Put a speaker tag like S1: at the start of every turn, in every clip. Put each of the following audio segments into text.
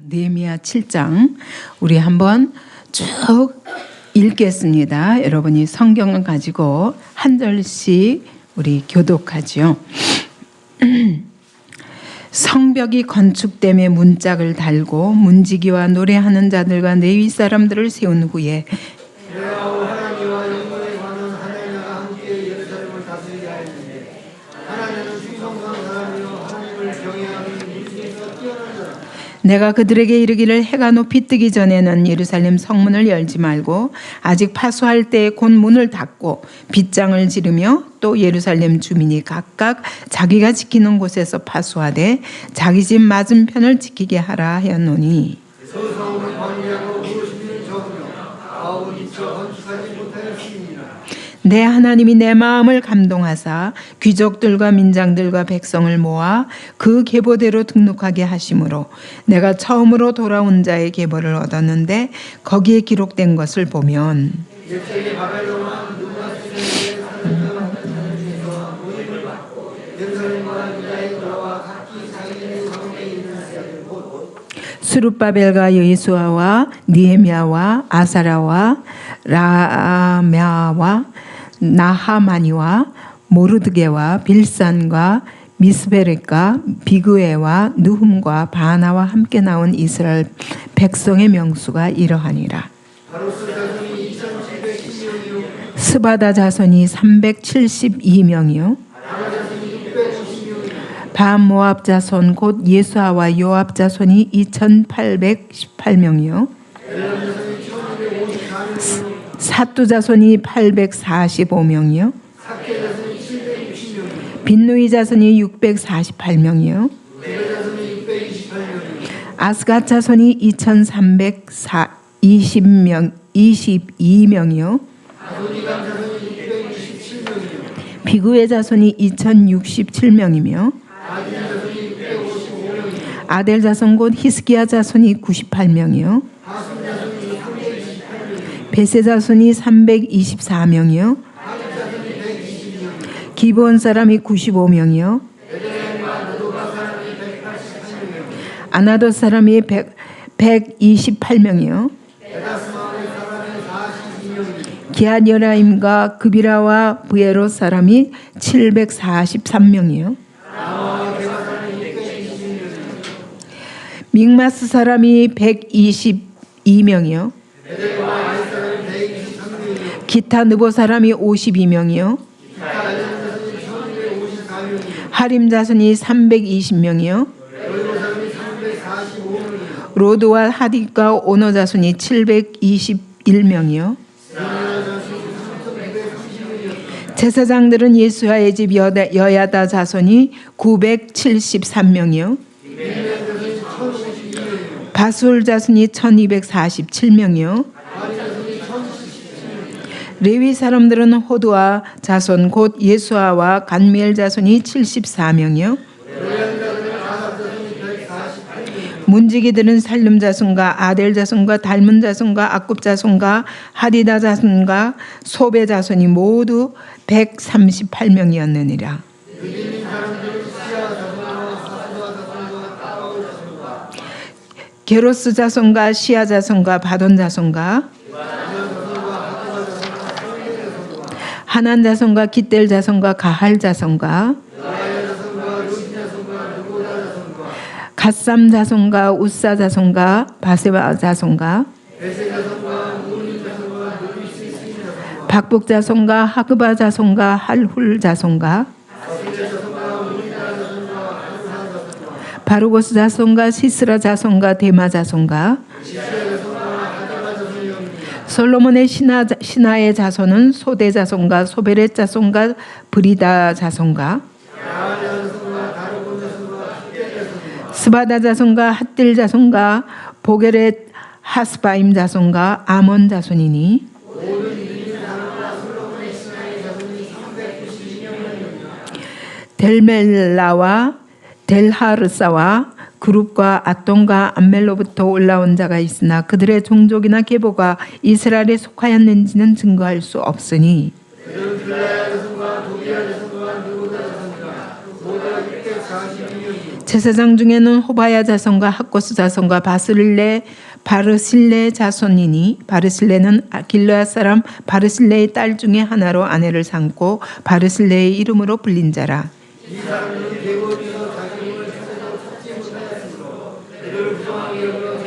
S1: 느헤미야 7장 우리 한번 쭉 읽겠습니다. 여러분이 성경을 가지고 한 절씩 우리 교독하죠. 성벽이 건축됨에 문짝을 달고 문지기와 노래하는 자들과 레위 사람들을 세운 후에 내가 그들에게 이르기를 해가 높이 뜨기 전에는 예루살렘 성문을 열지 말고 아직 파수할 때에 곧 문을 닫고 빗장을 지르며 또 예루살렘 주민이 각각 자기가 지키는 곳에서 파수하되 자기 집 맞은편을 지키게 하라 하였노니 내 하나님이 내 마음을 감동하사 귀족들과 민장들과 백성을 모아 그 계보대로 등록하게 하심으로 내가 처음으로 돌아온 자의 계보를 얻었는데 거기에 기록된 것을 보면 스룹바벨과 여호수아와 느헤미야와 아사랴와 라마와 나하마니와 모르드게와 빌산과 미스베렉과 비그웨와 느훔과 바나와 함께 나온 이스라엘 백성의 명수가 이러하니라. 스바다 자손이 372명이요 반모압 자손 곧 예수아와 요압 자손이 2818명이요 사뚜 자손이 845명이요 빈누이 자손이 648명이요 아스갓 자손이 2322명이요 비구의 자손이 2067명이며 아델 자손 곧 히스기야 자손이 98명이요 베세 자손이 324명이요 기브온 사람이 95명이요 아나돗 사람이 128명이요 기앗 여라임과 그비라와 부에롯 사람이 743명이요 믹마스 사람이 122명이요 기타 느보 사람이 52명이요 하림 자손이 320명이요 로드와 하딕과 오노 자손이 721명이요 제사장들은 예수야의 집 여야다 자손이 973명이요 바술 자손이 1247명이요 레위 사람들은 호두아 자손 곧 예수아와 간미엘 자손이 74명이요 문지기들은 살룸 자손과 아델 자손과 달문 자손과 악굽 자손과 하디다 자손과 소베 자손이 모두 138명이었느니라. 게로스 자손과 시아 자손과 바돈 자손과 하난 자손과 깃델 자손과 가할 자손과 갓삼 자손과 우사 자손과 바세바 자손과 박북 자손과 하그바 자손과 할훌 자손과 바루고스 자손과 시스라 자손과 데마 자손과 솔로몬의 신하의 자손은 소대 자손과 소베렛 자손과 브리다 자손과 스바다 자손과 핫딜 자손과 보게렛 하스바임 자손과 아몬 자손이니 델멜라와 델하르사와 그룹과 아똥과 암멜로부터 올라온 자가 있으나 그들의 종족이나 계보가 이스라엘에 속하였는지는 증거할 수 없으니 제사장 중에는 호바야 자손과 학고스 자손과 바르실레 자손이니 바르실레는 길르앗 사람 바르실레의 딸 중에 하나로 아내를 삼고 바르실레의 이름으로 불린 자라.
S2: 이 사람은 대원이여 자기 몸을 찾아서 찾지 못하였으므로 그들을 부정하게 여겨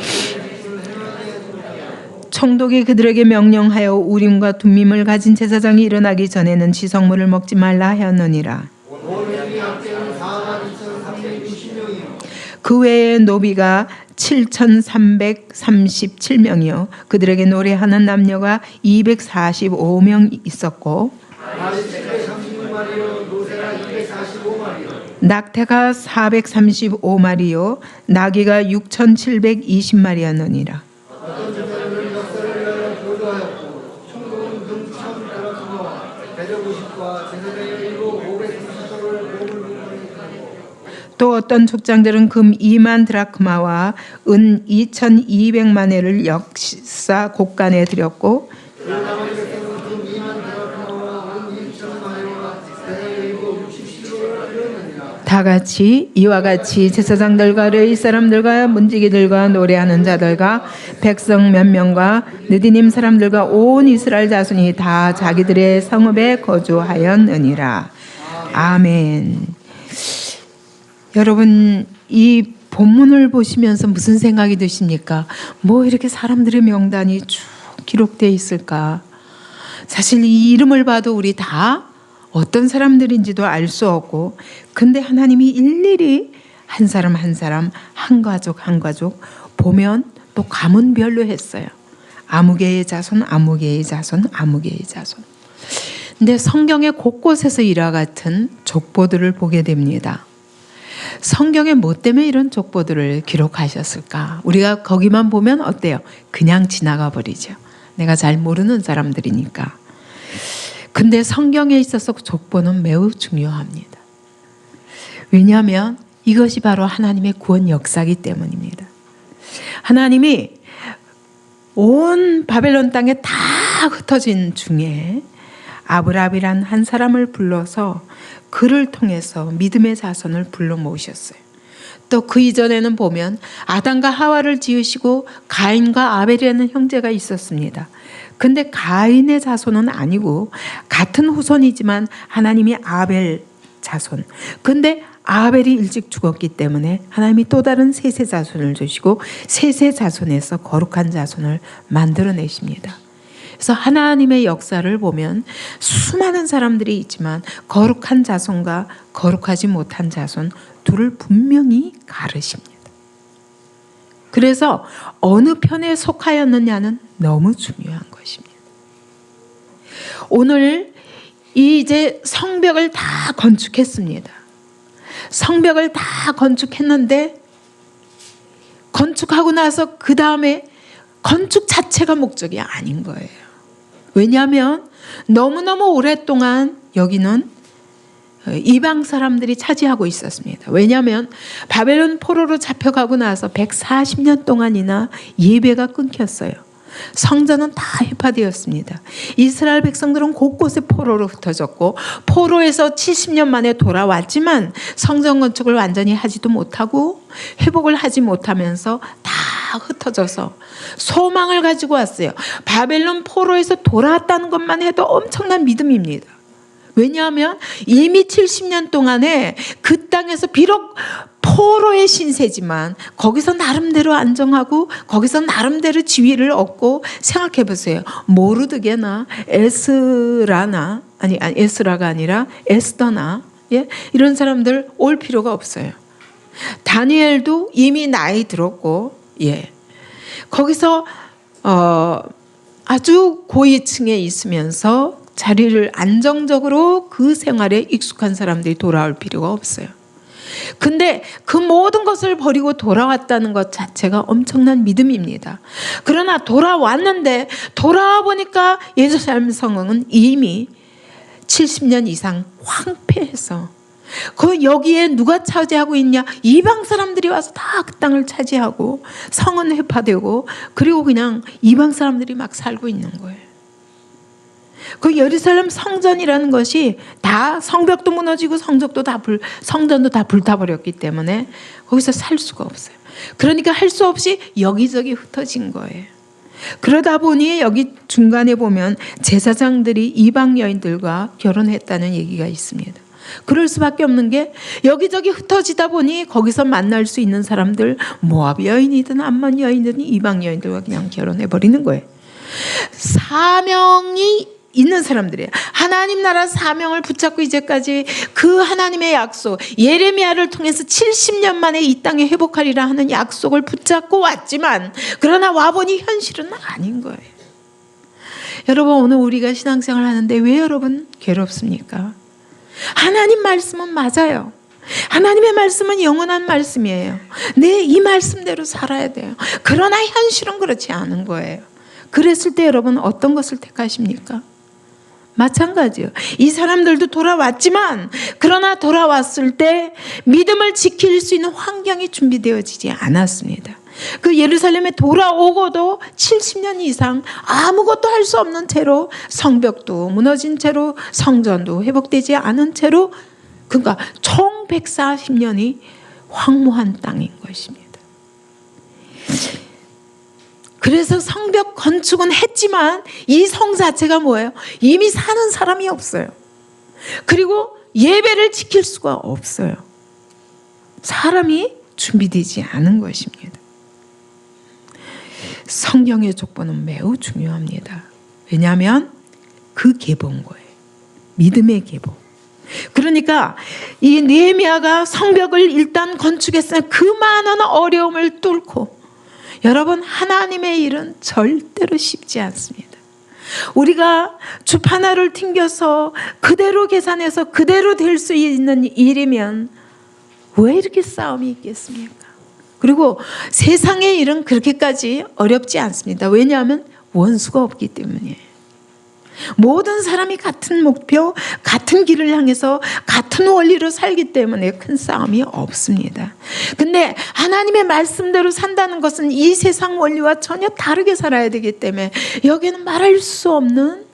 S1: 총독이 그들에게 명령하여 우림과 둠밈을 가진 제사장이 일어나기 전에는 지성물을 먹지 말라 하였느니라. 그 외에 노비가 7,337명이요 그들에게 노래하는 남녀가 245명 있었고 낙태가 435마리요 나귀가 6,720마리였느니라. 또 어떤 족장들은 금 2만 드라크마와 은 2,200만회를 역사 곡간에 드렸고 다 같이 이와 같이 제사장들과 레위 사람들과 문지기들과 노래하는 자들과 백성 몇 명과 느디님 사람들과 온 이스라엘 자손이 다 자기들의 성읍에 거주하였느니라. 아멘. 여러분 이 본문을 보시면서 무슨 생각이 드십니까? 뭐 이렇게 사람들의 명단이 쭉 기록되어 있을까? 사실 이 이름을 봐도 우리 다 어떤 사람들인지도 알 수 없고 근데 하나님이 일일이 한 사람 한 사람 한 가족 한 가족 보면 또 가문별로 했어요. 아무개의 자손 아무개의 자손 아무개의 자손. 근데 성경의 곳곳에서 이와 같은 족보들을 보게 됩니다. 성경에 뭐 때문에 이런 족보들을 기록하셨을까? 우리가 거기만 보면 어때요? 그냥 지나가 버리죠. 내가 잘 모르는 사람들이니까. 근데 성경에 있어서 족보는 매우 중요합니다. 왜냐하면 이것이 바로 하나님의 구원 역사이기 때문입니다. 하나님이 온 바벨론 땅에 다 흩어진 중에 아브라함이란 한 사람을 불러서 그를 통해서 믿음의 자손을 불러 모으셨어요. 또 그 이전에는 보면 아담과 하와를 지으시고 가인과 아벨이라는 형제가 있었습니다. 근데 가인의 자손은 아니고 같은 후손이지만 하나님이 아벨 자손. 근데 아벨이 일찍 죽었기 때문에 하나님이 또 다른 셋의 자손을 주시고 셋의 자손에서 거룩한 자손을 만들어내십니다. 그래서 하나님의 역사를 보면 수많은 사람들이 있지만 거룩한 자손과 거룩하지 못한 자손 둘을 분명히 가르십니다. 그래서 어느 편에 속하였느냐는 너무 중요한 것입니다. 오늘 이제 성벽을 다 건축했습니다. 성벽을 다 건축했는데 건축하고 나서 그 다음에 건축 자체가 목적이 아닌 거예요. 왜냐하면 너무너무 오랫동안 여기는 이방 사람들이 차지하고 있었습니다. 왜냐하면 바벨론 포로로 잡혀가고 나서 140년 동안이나 예배가 끊겼어요. 성전은 다 해파되었습니다. 이스라엘 백성들은 곳곳에 포로로 흩어졌고 포로에서 70년 만에 돌아왔지만 성전 건축을 완전히 하지도 못하고 회복을 하지 못하면서 다 흩어져서 소망을 가지고 왔어요. 바벨론 포로에서 돌아왔다는 것만 해도 엄청난 믿음입니다. 왜냐하면 이미 70년 동안에 그 땅에서 비록 포로의 신세지만 거기서 나름대로 안정하고 거기서 나름대로 지위를 얻고 생각해 보세요. 모르드게나 에스라나 에스라가 아니라 에스더나 이런 사람들 올 필요가 없어요. 다니엘도 이미 나이 들었고 거기서 아주 고위층에 있으면서 자리를 안정적으로 그 생활에 익숙한 사람들이 돌아올 필요가 없어요. 근데 그 모든 것을 버리고 돌아왔다는 것 자체가 엄청난 믿음입니다. 그러나 돌아왔는데 돌아와 보니까 예루살렘 성은 이미 70년 이상 황폐해서 그 여기에 누가 차지하고 있냐? 이방 사람들이 와서 다 그 땅을 차지하고 성은 회파되고 그리고 그냥 이방 사람들이 막 살고 있는 거예요. 그 예루살렘 성전이라는 것이 다 성벽도 무너지고 성전도 다 불타버렸기 때문에 거기서 살 수가 없어요. 그러니까 할 수 없이 여기저기 흩어진 거예요. 그러다 보니 여기 중간에 보면 제사장들이 이방 여인들과 결혼했다는 얘기가 있습니다. 그럴 수밖에 없는 게 여기저기 흩어지다 보니 거기서 만날 수 있는 사람들, 모압 여인이든 암몬 여인이든 이방 여인들과 그냥 결혼해버리는 거예요. 사명이 있는 사람들이에요. 하나님 나라 사명을 붙잡고 이제까지 그 하나님의 약속, 예레미야를 통해서 70년 만에 이 땅에 회복하리라 하는 약속을 붙잡고 왔지만, 그러나 와보니 현실은 아닌 거예요. 여러분, 오늘 우리가 신앙생활 하는데 왜 여러분 괴롭습니까? 하나님 말씀은 맞아요. 하나님의 말씀은 영원한 말씀이에요. 내 이 말씀대로 살아야 돼요. 그러나 현실은 그렇지 않은 거예요. 그랬을 때 여러분 어떤 것을 택하십니까? 마찬가지예요. 이 사람들도 돌아왔지만, 그러나 돌아왔을 때 믿음을 지킬 수 있는 환경이 준비되어지지 않았습니다. 그 예루살렘에 돌아오고도 70년 이상 아무것도 할 수 없는 채로, 성벽도 무너진 채로, 성전도 회복되지 않은 채로, 그러니까 총 140년이 황무한 땅인 것입니다. 그래서 성벽 건축은 했지만 이 성 자체가 뭐예요? 이미 사는 사람이 없어요. 그리고 예배를 지킬 수가 없어요. 사람이 준비되지 않은 것입니다. 성경의 족보는 매우 중요합니다. 왜냐하면 그 계보인 거예요. 믿음의 계보. 그러니까 이 느헤미야가 성벽을 일단 건축했으나 그 많은 어려움을 뚫고, 여러분, 하나님의 일은 절대로 쉽지 않습니다. 우리가 줍 하나를 튕겨서 그대로 계산해서 그대로 될 수 있는 일이면 왜 이렇게 싸움이 있겠습니까? 그리고 세상의 일은 그렇게까지 어렵지 않습니다. 왜냐하면 원수가 없기 때문이에요. 모든 사람이 같은 목표, 같은 길을 향해서 같은 원리로 살기 때문에 큰 싸움이 없습니다. 근데 하나님의 말씀대로 산다는 것은 이 세상 원리와 전혀 다르게 살아야 되기 때문에 여기는 말할 수 없는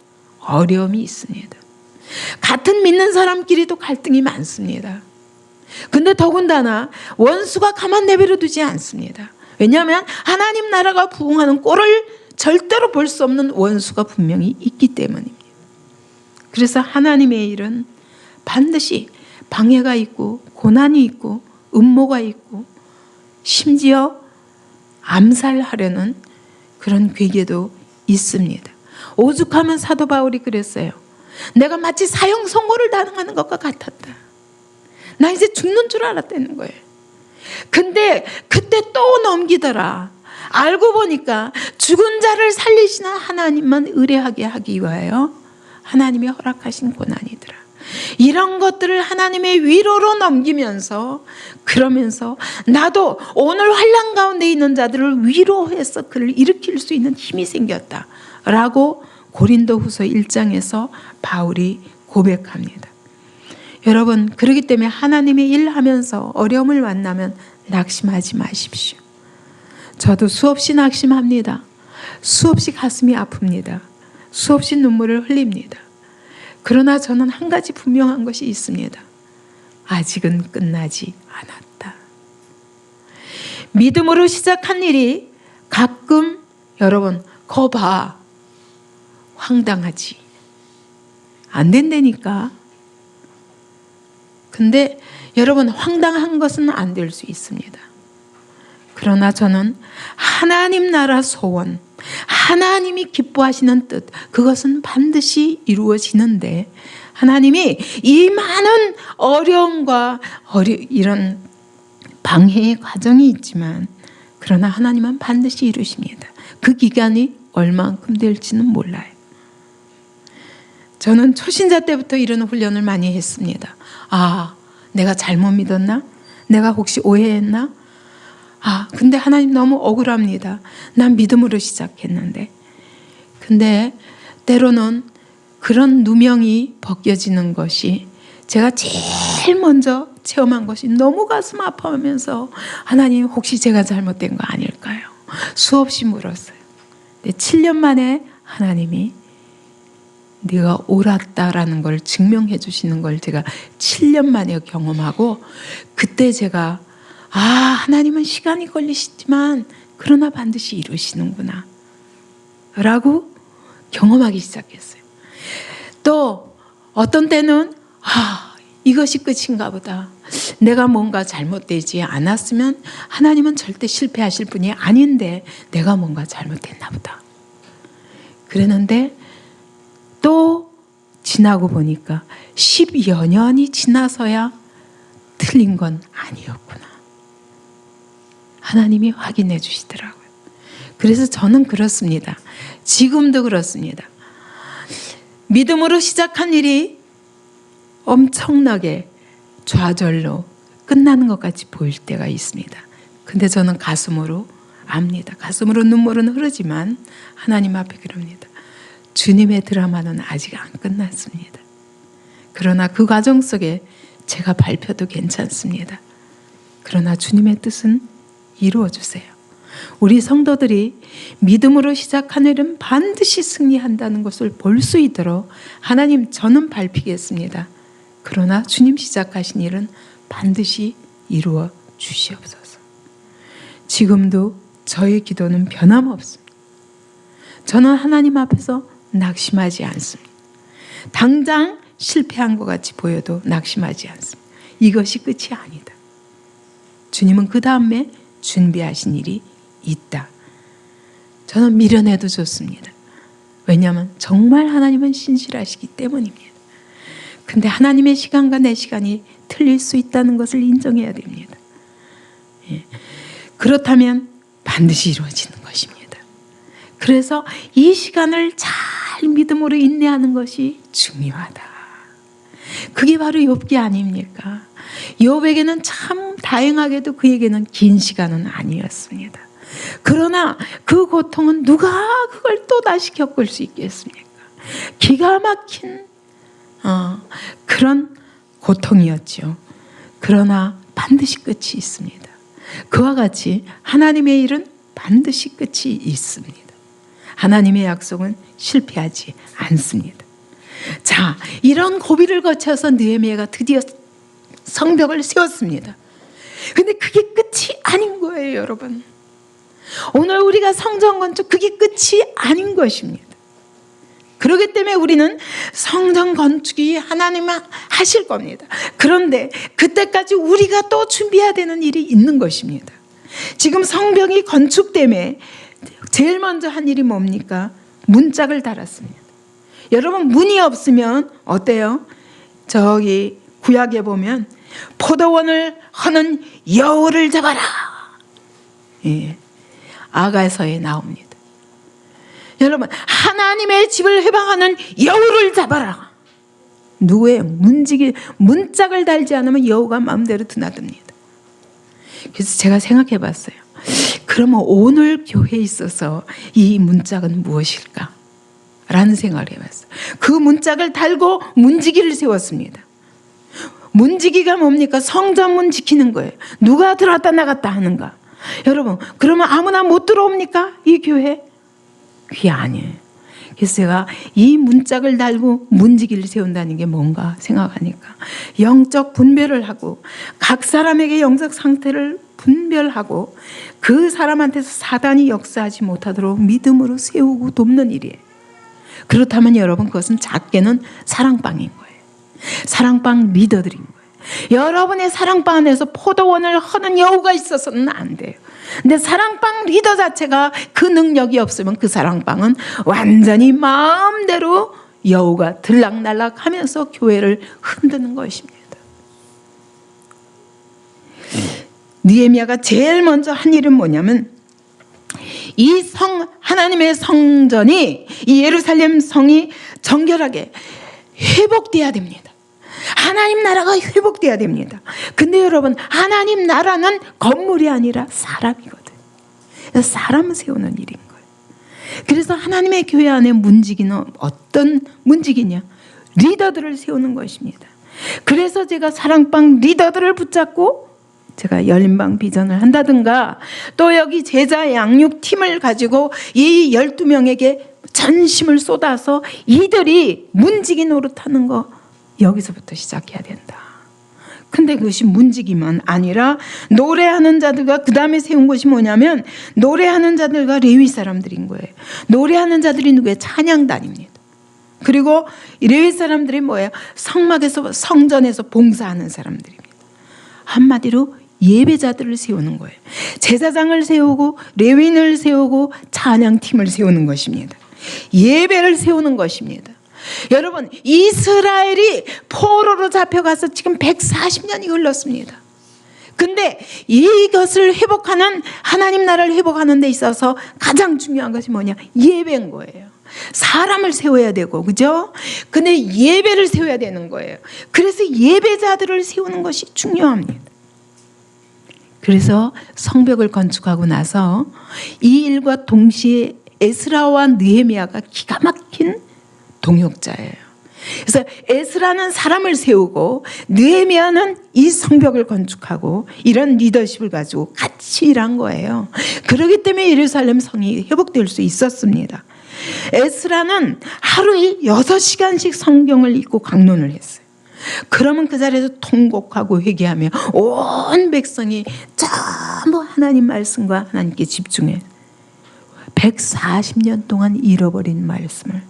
S1: 어려움이 있습니다. 같은 믿는 사람끼리도 갈등이 많습니다. 근데 더군다나 원수가 가만 내버려 두지 않습니다. 왜냐하면 하나님 나라가 부흥하는 꼴을 절대로 볼 수 없는 원수가 분명히 있기 때문입니다. 그래서 하나님의 일은 반드시 방해가 있고 고난이 있고 음모가 있고 심지어 암살하려는 그런 괴계도 있습니다. 오죽하면 사도 바울이 그랬어요. 내가 마치 사형 선고를 당하는 것과 같았다. 나 이제 죽는 줄 알았다는 거예요. 근데 그때 또 넘기더라. 알고 보니까 죽은 자를 살리시는 하나님만 의뢰하게 하기 위하여 하나님이 허락하신 고난이더라. 이런 것들을 하나님의 위로로 넘기면서, 그러면서 나도 오늘 환난 가운데 있는 자들을 위로해서 그를 일으킬 수 있는 힘이 생겼다 라고 고린도후서 1장에서 바울이 고백합니다. 여러분, 그렇기 때문에 하나님의 일하면서 어려움을 만나면 낙심하지 마십시오. 저도 수없이 낙심합니다. 수없이 가슴이 아픕니다. 수없이 눈물을 흘립니다. 그러나 저는 한 가지 분명한 것이 있습니다. 아직은 끝나지 않았다. 믿음으로 시작한 일이 가끔, 여러분, 거 봐, 황당하지. 안 된다니까. 근데 여러분, 황당한 것은 안 될 수 있습니다. 그러나 저는 하나님 나라 소원, 하나님이 기뻐하시는 뜻, 그것은 반드시 이루어지는데, 하나님이 이 많은 어려움과 이런 방해의 과정이 있지만, 그러나 하나님은 반드시 이루십니다. 그 기간이 얼만큼 될지는 몰라요. 저는 초신자 때부터 이런 훈련을 많이 했습니다. 아, 내가 잘못 믿었나? 내가 혹시 오해했나? 아, 근데 하나님 너무 억울합니다. 난 믿음으로 시작했는데. 근데 때로는 그런 누명이 벗겨지는 것이, 제가 제일 먼저 체험한 것이 너무 가슴 아파하면서, 하나님 혹시 제가 잘못된 거 아닐까요? 수없이 물었어요. 근데 7년 만에 하나님이 네가 옳았다라는 걸 증명해 주시는 걸 제가 7년 만에 경험하고, 그때 제가 하나님은 시간이 걸리시지만 그러나 반드시 이루시는구나 라고 경험하기 시작했어요. 또 어떤 때는 이것이 끝인가 보다. 내가 뭔가 잘못되지 않았으면 하나님은 절대 실패하실 분이 아닌데 내가 뭔가 잘못했나 보다. 그랬는데 또 지나고 보니까 10여 년이 지나서야 틀린 건 아니었구나. 하나님이 확인해 주시더라고요. 그래서 저는 그렇습니다. 지금도 그렇습니다. 믿음으로 시작한 일이 엄청나게 좌절로 끝나는 것 같이 보일 때가 있습니다. 근데 저는 가슴으로 압니다. 가슴으로 눈물은 흐르지만 하나님 앞에 그럽니다. 주님의 드라마는 아직 안 끝났습니다. 그러나 그 과정 속에 제가 밟혀도 괜찮습니다. 그러나 주님의 뜻은 이루어 주세요. 우리 성도들이 믿음으로 시작한 일은 반드시 승리한다는 것을 볼 수 있도록 하나님, 저는 밟히겠습니다. 그러나 주님 시작하신 일은 반드시 이루어 주시옵소서. 지금도 저의 기도는 변함없습니다. 저는 하나님 앞에서 낙심하지 않습니다. 당장 실패한 것 같이 보여도 낙심하지 않습니다. 이것이 끝이 아니다. 주님은 그 다음에 준비하신 일이 있다. 저는 미련해도 좋습니다. 왜냐하면 정말 하나님은 신실하시기 때문입니다. 근데 하나님의 시간과 내 시간이 틀릴 수 있다는 것을 인정해야 됩니다. 그렇다면 반드시 이루어지는 것입니다. 그래서 이 시간을 잘 믿음으로 인내하는 것이 중요하다. 그게 바로 욥기 아닙니까? 욥에게는 참 다행하게도 그에게는 긴 시간은 아니었습니다. 그러나 그 고통은 누가 그걸 또 다시 겪을 수 있겠습니까? 기가 막힌 그런 고통이었죠. 그러나 반드시 끝이 있습니다. 그와 같이 하나님의 일은 반드시 끝이 있습니다. 하나님의 약속은 실패하지 않습니다. 자, 이런 고비를 거쳐서 느헤미야가 드디어 성벽을 세웠습니다. 근데 그게 끝이 아닌 거예요, 여러분. 오늘 우리가 성전 건축, 그게 끝이 아닌 것입니다. 그렇기 때문에 우리는 성전 건축이 하나님 하실 겁니다. 그런데 그때까지 우리가 또 준비해야 되는 일이 있는 것입니다. 지금 성벽이 건축되며 제일 먼저 한 일이 뭡니까? 문짝을 달았습니다. 여러분, 문이 없으면 어때요? 저기 구약에 보면 포도원을 허는 여우를 잡아라. 아가서에 나옵니다. 여러분, 하나님의 집을 해방하는 여우를 잡아라. 누구의 문짝을 달지 않으면 여우가 마음대로 드나듭니다. 그래서 제가 생각해 봤어요. 그러면 오늘 교회에 있어서 이 문짝은 무엇일까? 라는 생각을 해봤어요. 그 문짝을 달고 문지기를 세웠습니다. 문지기가 뭡니까? 성전문 지키는 거예요. 누가 들어왔다 나갔다 하는가? 여러분, 그러면 아무나 못 들어옵니까? 이 교회? 그게 아니에요. 그래서 제가 이 문짝을 달고 문지기를 세운다는 게 뭔가 생각하니까 영적 분별을 하고 각 사람에게 영적 상태를 분별하고 그 사람한테서 사단이 역사하지 못하도록 믿음으로 세우고 돕는 일이에요. 그렇다면 여러분, 그것은 작게는 사랑방인 거예요. 사랑방 리더들인 거예요. 여러분의 사랑방 안에서 포도원을 허는 여우가 있어서는 안 돼요. 근데 사랑방 리더 자체가 그 능력이 없으면 그 사랑방은 완전히 마음대로 여우가 들락날락 하면서 교회를 흔드는 것입니다. 느헤미야가 제일 먼저 한 일은 뭐냐면 이 하나님의 성전이, 이 예루살렘 성이 정결하게 회복돼야 됩니다. 하나님 나라가 회복돼야 됩니다. 근데 여러분, 하나님 나라는 건물이 아니라 사람이거든요. 사람 세우는 일인 거예요. 그래서 하나님의 교회 안에 문지기는 어떤 문지기냐? 리더들을 세우는 것입니다. 그래서 제가 사랑방 리더들을 붙잡고 제가 열린방 비전을 한다든가, 또 여기 제자 양육팀을 가지고 이 12명에게 전심을 쏟아서 이들이 문지기 노릇하는 거 여기서부터 시작해야 된다. 근데 그것이 문지기만 아니라 노래하는 자들과 그 다음에 세운 것이 뭐냐면 노래하는 자들과 레위 사람들인 거예요. 노래하는 자들이 누구예요? 찬양단입니다. 그리고 레위 사람들이 뭐예요? 성막에서 성전에서 봉사하는 사람들입니다. 한마디로 예배자들을 세우는 거예요. 제사장을 세우고 레위인을 세우고 찬양팀을 세우는 것입니다. 예배를 세우는 것입니다. 여러분, 이스라엘이 포로로 잡혀가서 지금 140년이 흘렀습니다. 근데 이것을 회복하는, 하나님 나라를 회복하는 데 있어서 가장 중요한 것이 뭐냐? 예배인 거예요. 사람을 세워야 되고, 그죠? 근데 예배를 세워야 되는 거예요. 그래서 예배자들을 세우는 것이 중요합니다. 그래서 성벽을 건축하고 나서 이 일과 동시에 에스라와 느헤미야가 기가 막힌 동역자예요. 그래서 에스라는 사람을 세우고 느헤미야는 이 성벽을 건축하고 이런 리더십을 가지고 같이 일한 거예요. 그렇기 때문에 예루살렘 성이 회복될 수 있었습니다. 에스라는 하루에 6시간씩 성경을 읽고 강론을 했어요. 그러면 그 자리에서 통곡하고 회개하며 온 백성이 전부 하나님 말씀과 하나님께 집중해 140년 동안 잃어버린 말씀을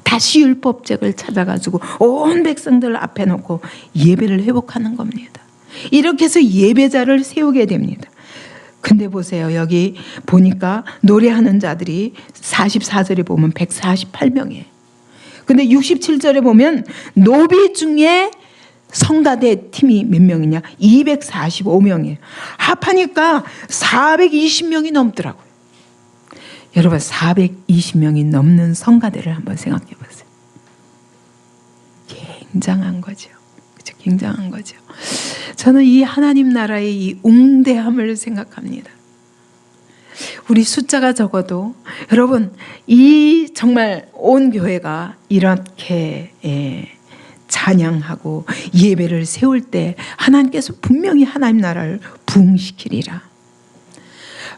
S1: 다시 율법책을 찾아가지고 온 백성들 앞에 놓고 예배를 회복하는 겁니다. 이렇게 해서 예배자를 세우게 됩니다. 근데 보세요. 여기 보니까 노래하는 자들이 44절에 보면 148명이에요. 근데 67절에 보면 노비 중에 성가대 팀이 몇 명이냐? 245명이에요. 합하니까 420명이 넘더라고요. 여러분, 420명이 넘는 성가대를 한번 생각해 보세요. 굉장한 거죠. 그렇죠? 굉장한 거죠. 저는 이 하나님 나라의 이 웅대함을 생각합니다. 우리 숫자가 적어도 여러분, 이 정말 온 교회가 이렇게 찬양하고 예배를 세울 때 하나님께서 분명히 하나님 나라를 부흥시키리라.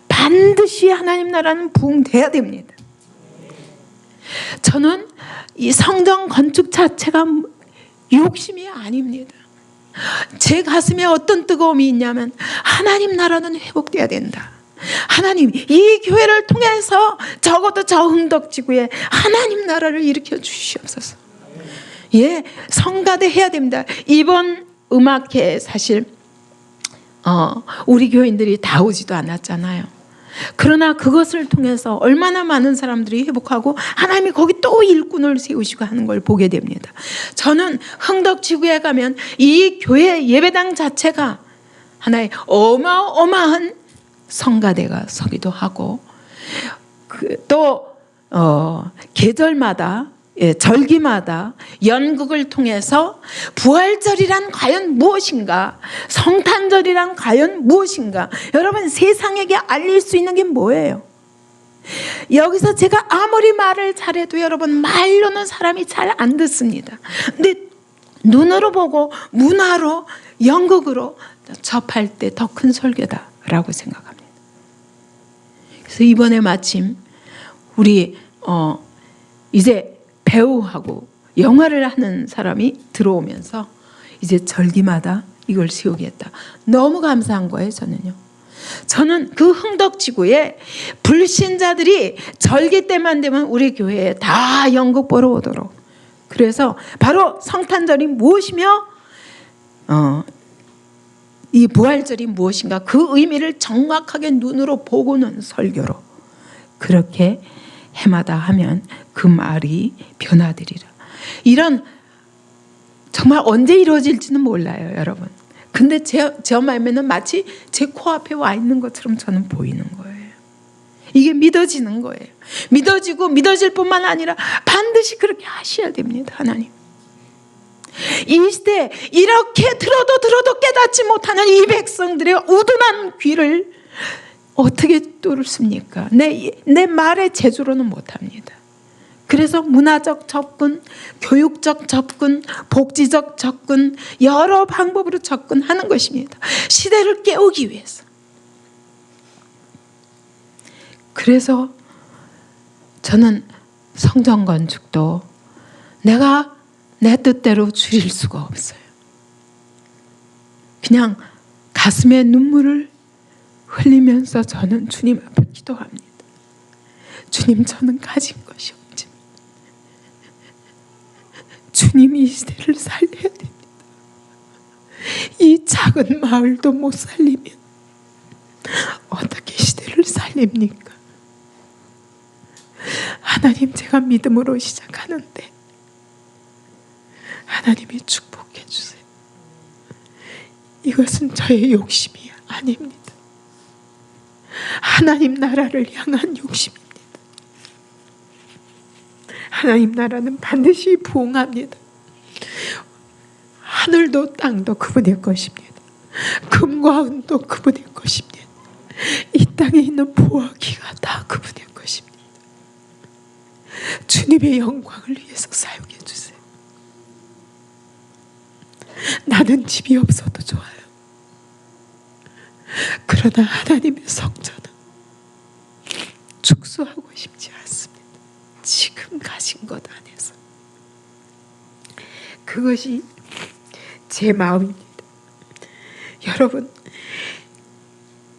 S1: 반드시 하나님 나라는 부흥돼야 됩니다. 저는 이 성전 건축 자체가 욕심이 아닙니다. 제 가슴에 어떤 뜨거움이 있냐면 하나님 나라는 회복돼야 된다. 하나님, 이 교회를 통해서 적어도 저 흥덕지구에 하나님 나라를 일으켜 주시옵소서. 예, 성가대 해야 됩니다. 이번 음악회 사실 우리 교인들이 다 오지도 않았잖아요. 그러나 그것을 통해서 얼마나 많은 사람들이 회복하고 하나님이 거기 또 일꾼을 세우시고 하는 걸 보게 됩니다. 저는 흥덕지구에 가면 이 교회 예배당 자체가 하나의 어마어마한 성가대가 서기도 하고 또 계절마다 절기마다 연극을 통해서 부활절이란 과연 무엇인가, 성탄절이란 과연 무엇인가, 여러분 세상에게 알릴 수 있는 게 뭐예요? 여기서 제가 아무리 말을 잘해도 여러분 말로는 사람이 잘 안 듣습니다. 근데 눈으로 보고 문화로 연극으로 접할 때 더 큰 설교다라고 생각합니다. 그래서 이번에 마침 우리 이제 배우하고 영화를 하는 사람이 들어오면서 이제 절기마다 이걸 세우겠다. 너무 감사한 거예요, 저는요. 저는 그 흥덕지구에 불신자들이 절기 때만 되면 우리 교회에 다 연극 보러 오도록. 그래서 바로 성탄절이 무엇이며 이 부활절이 무엇인가 그 의미를 정확하게 눈으로 보고는 설교로 그렇게 해마다 하면 그 말이 변화되리라. 이런 정말 언제 이루어질지는 몰라요, 여러분. 근데 제 마음에는 마치 제 코앞에 와 있는 것처럼 저는 보이는 거예요. 이게 믿어지는 거예요. 믿어지고 믿어질 뿐만 아니라 반드시 그렇게 하셔야 됩니다, 하나님. 이 시대에 이렇게 들어도 깨닫지 못하는 이 백성들의 우둔한 귀를 어떻게 뚫습니까? 내 말의 재주로는 못합니다. 그래서 문화적 접근, 교육적 접근, 복지적 접근, 여러 방법으로 접근하는 것입니다. 시대를 깨우기 위해서. 그래서 저는 성전 건축도 내가 내 뜻대로 줄일 수가 없어요. 그냥 가슴에 눈물을 흘리면서 저는 주님 앞에 기도합니다. 주님, 저는 가진 것이 없지만 주님이 이 시대를 살려야 됩니다. 이 작은 마을도 못 살리면 어떻게 시대를 살립니까? 하나님, 제가 믿음으로 시작하는데 하나님이 축복해 주세요. 이것은 저의 욕심이 아닙니다. 하나님 나라를 향한 욕심입니다. 하나님 나라는 반드시 부흥합니다. 하늘도 땅도 그분의 것입니다. 금과 은도 그분의 것입니다. 이 땅에 있는 보화 기가 다 그분의 것입니다. 주님의 영광을 위해서 사용해 주세요. 나는 집이 없어도 좋아요. 그러나 하나님의 성전은 축소하고 싶지 않습니다. 지금 가진 것 안에서. 그것이 제 마음입니다. 여러분,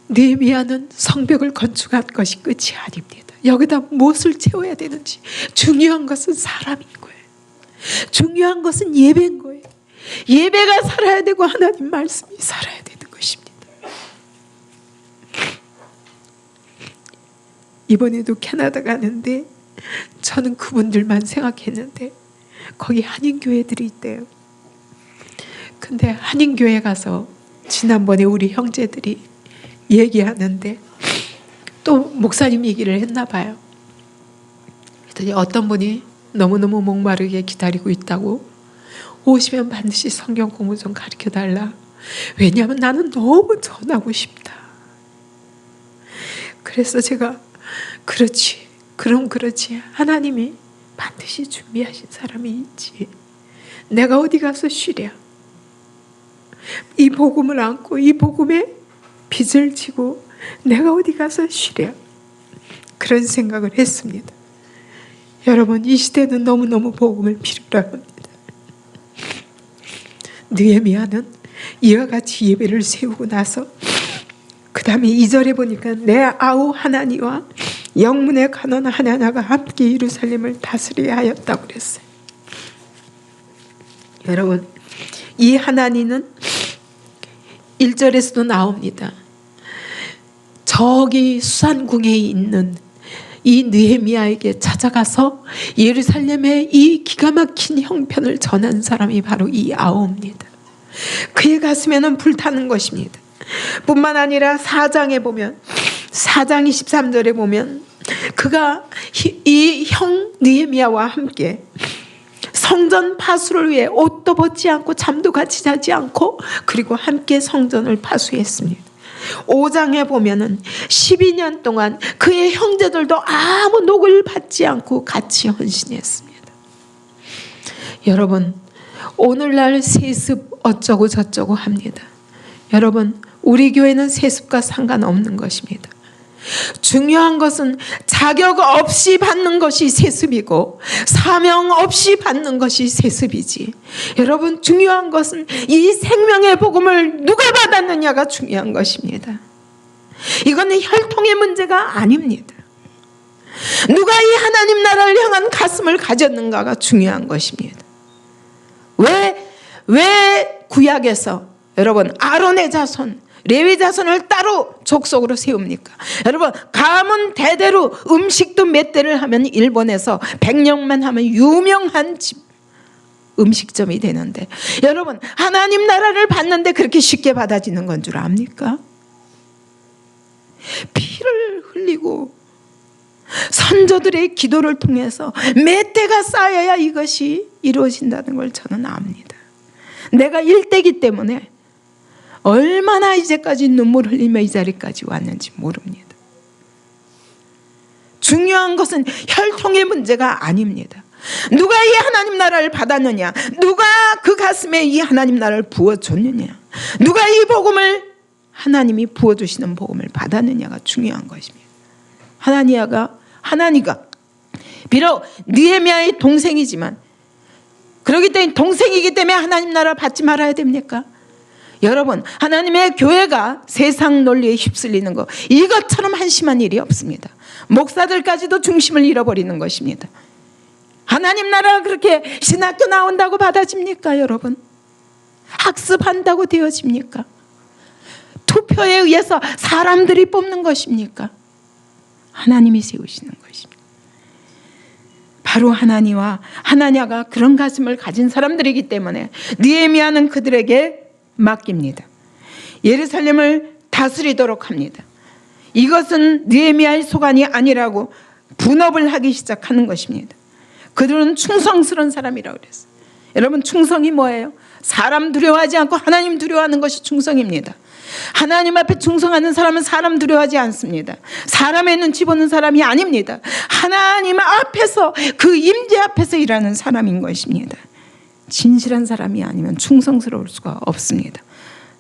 S1: 느헤미야는 성벽을 건축한 것이 끝이 아닙니다. 여기다 무엇을 채워야 되는지, 중요한 것은 사람인 거예요. 중요한 것은 예배인 거예요. 예배가 살아야 되고 하나님 말씀이 살아야 되는 것입니다. 이번에도 캐나다 가는데 저는 그분들만 생각했는데 거기 한인교회들이 있대요. 근데 한인교회 가서 지난번에 우리 형제들이 얘기하는데 또 목사님 얘기를 했나 봐요. 그랬더니 어떤 분이 너무너무 목마르게 기다리고 있다고, 오시면 반드시 성경 공부 좀 가르쳐달라. 왜냐하면 나는 너무 전하고 싶다. 그래서 제가 그렇지, 그럼 그렇지, 하나님이 반드시 준비하신 사람이 있지. 내가 어디 가서 쉬랴. 이 복음을 안고 이 복음에 빚을 지고 내가 어디 가서 쉬랴. 그런 생각을 했습니다. 여러분, 이 시대는 너무너무 복음을 필요로 합니다. 느헤미야는 이와 같이 예배를 세우고 나서 그 다음에 2절에 보니까 내 아우 하나니와 영문의 간원 하나냐가 함께 예루살렘을 다스려야 하였다고 그랬어요. 여러분, 이 하나니는 1절에서도 나옵니다. 저기 수산궁에 있는 이 느헤미야에게 찾아가서 예루살렘의 이 기가 막힌 형편을 전한 사람이 바로 이 아우입니다. 그의 가슴에는 불타는 것입니다. 뿐만 아니라 4장에 보면, 4장 23절에 보면 그가 이 형 느헤미야와 함께 성전 파수를 위해 옷도 벗지 않고 잠도 같이 자지 않고 그리고 함께 성전을 파수했습니다. 5장에 보면은 12년 동안 그의 형제들도 아무 녹을 받지 않고 같이 헌신했습니다. 여러분, 오늘날 세습 어쩌고 저쩌고 합니다. 여러분, 우리 교회는 세습과 상관없는 것입니다. 중요한 것은 자격 없이 받는 것이 세습이고 사명 없이 받는 것이 세습이지. 여러분, 중요한 것은 이 생명의 복음을 누가 받았느냐가 중요한 것입니다. 이거는 혈통의 문제가 아닙니다. 누가 이 하나님 나라를 향한 가슴을 가졌는가가 중요한 것입니다. 왜 구약에서 여러분 아론의 자손, 레위 자손을 따로 족속으로 세웁니까? 여러분, 가문 대대로 음식도 몇 대를 하면 일본에서 100년만 하면 유명한 집 음식점이 되는데, 여러분 하나님 나라를 받는데 그렇게 쉽게 받아지는 건 줄 압니까? 피를 흘리고 선조들의 기도를 통해서 몇 대가 쌓여야 이것이 이루어진다는 걸 저는 압니다. 내가 일대기 때문에 얼마나 이제까지 눈물 흘리며 이 자리까지 왔는지 모릅니다. 중요한 것은 혈통의 문제가 아닙니다. 누가 이 하나님 나라를 받았느냐, 누가 그 가슴에 이 하나님 나라를 부어줬느냐, 누가 이 복음을 하나님이 부어주시는 복음을 받았느냐가 중요한 것입니다. 하나니가 비록 느헤미야의 동생이지만, 그렇기 때문에 동생이기 때문에 하나님 나라 받지 말아야 됩니까? 여러분, 하나님의 교회가 세상 논리에 휩쓸리는 거, 이것처럼 한심한 일이 없습니다. 목사들까지도 중심을 잃어버리는 것입니다. 하나님 나라가 그렇게 신학교 나온다고 받아집니까, 여러분? 학습한다고 되어집니까? 투표에 의해서 사람들이 뽑는 것입니까? 하나님이 세우시는 것입니다. 바로 하나니와 하나냐가 그런 가슴을 가진 사람들이기 때문에 느헤미야는 그들에게 맡깁니다. 예루살렘을 다스리도록 합니다. 이것은 느헤미야의 소관이 아니라고 분업을 하기 시작하는 것입니다. 그들은 충성스러운 사람이라고 그랬어요. 여러분, 충성이 뭐예요? 사람 두려워하지 않고 하나님 두려워하는 것이 충성입니다. 하나님 앞에 충성하는 사람은 사람 두려워하지 않습니다. 사람의 눈치 보는 사람이 아닙니다. 하나님 앞에서, 그 임재 앞에서 일하는 사람인 것입니다. 진실한 사람이 아니면 충성스러울 수가 없습니다.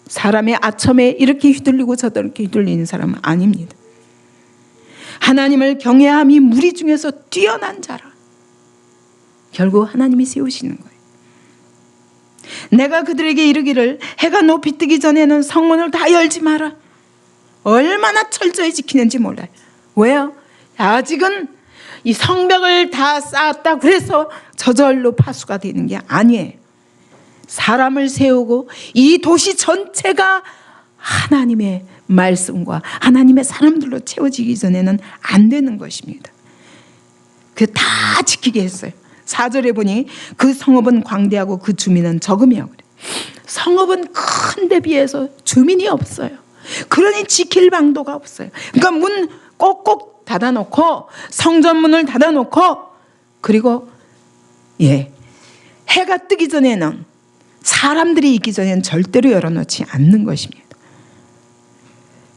S1: 사람의 아첨에 이렇게 휘둘리고 저렇게 휘둘리는 사람은 아닙니다. 하나님을 경외함이 무리 중에서 뛰어난 자라. 결국 하나님이 세우시는 거예요. 내가 그들에게 이르기를 해가 높이 뜨기 전에는 성문을 다 열지 마라. 얼마나 철저히 지키는지 몰라요. 왜요? 아직은 이 성벽을 다 쌓았다 그래서 저절로 파수가 되는 게 아니에요. 사람을 세우고 이 도시 전체가 하나님의 말씀과 하나님의 사람들로 채워지기 전에는 안 되는 것입니다. 그 다 지키게 했어요. 4절에 보니 그 성읍은 광대하고 그 주민은 적음이요. 성읍은 큰데 비해서 주민이 없어요. 그러니 지킬 방도가 없어요. 그러니까 문 꼭꼭 닫아놓고, 성전문을 닫아놓고, 그리고 해가 뜨기 전에는, 사람들이 있기 전에는 절대로 열어놓지 않는 것입니다.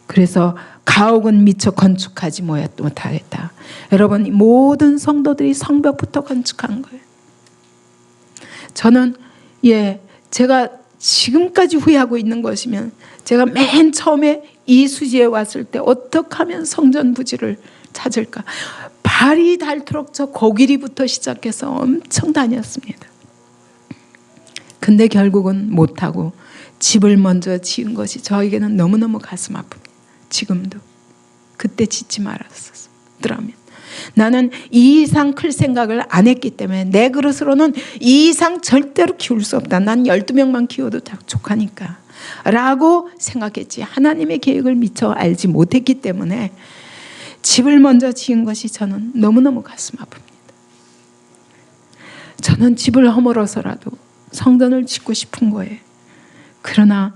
S1: 그래서 가옥은 미처 건축하지 못하겠다. 여러분, 모든 성도들이 성벽부터 건축한 거예요. 저는 제가 지금까지 후회하고 있는 것이면, 제가 맨 처음에 이 수지에 왔을 때 어떻게 하면 성전 부지를 찾을까, 발이 닳도록 저 고길이부터 시작해서 엄청 다녔습니다. 근데 결국은 못하고 집을 먼저 지은 것이 저에게는 너무너무 가슴 아픕니다. 지금도. 그때 짓지 말았었더라면. 나는 이 이상 클 생각을 안 했기 때문에 내 그릇으로는 이 이상 절대로 키울 수 없다. 난 12명만 키워도 족하니까 라고 생각했지, 하나님의 계획을 미처 알지 못했기 때문에 집을 먼저 지은 것이 저는 너무너무 가슴 아픕니다. 저는 집을 허물어서라도 성전을 짓고 싶은 거예요. 그러나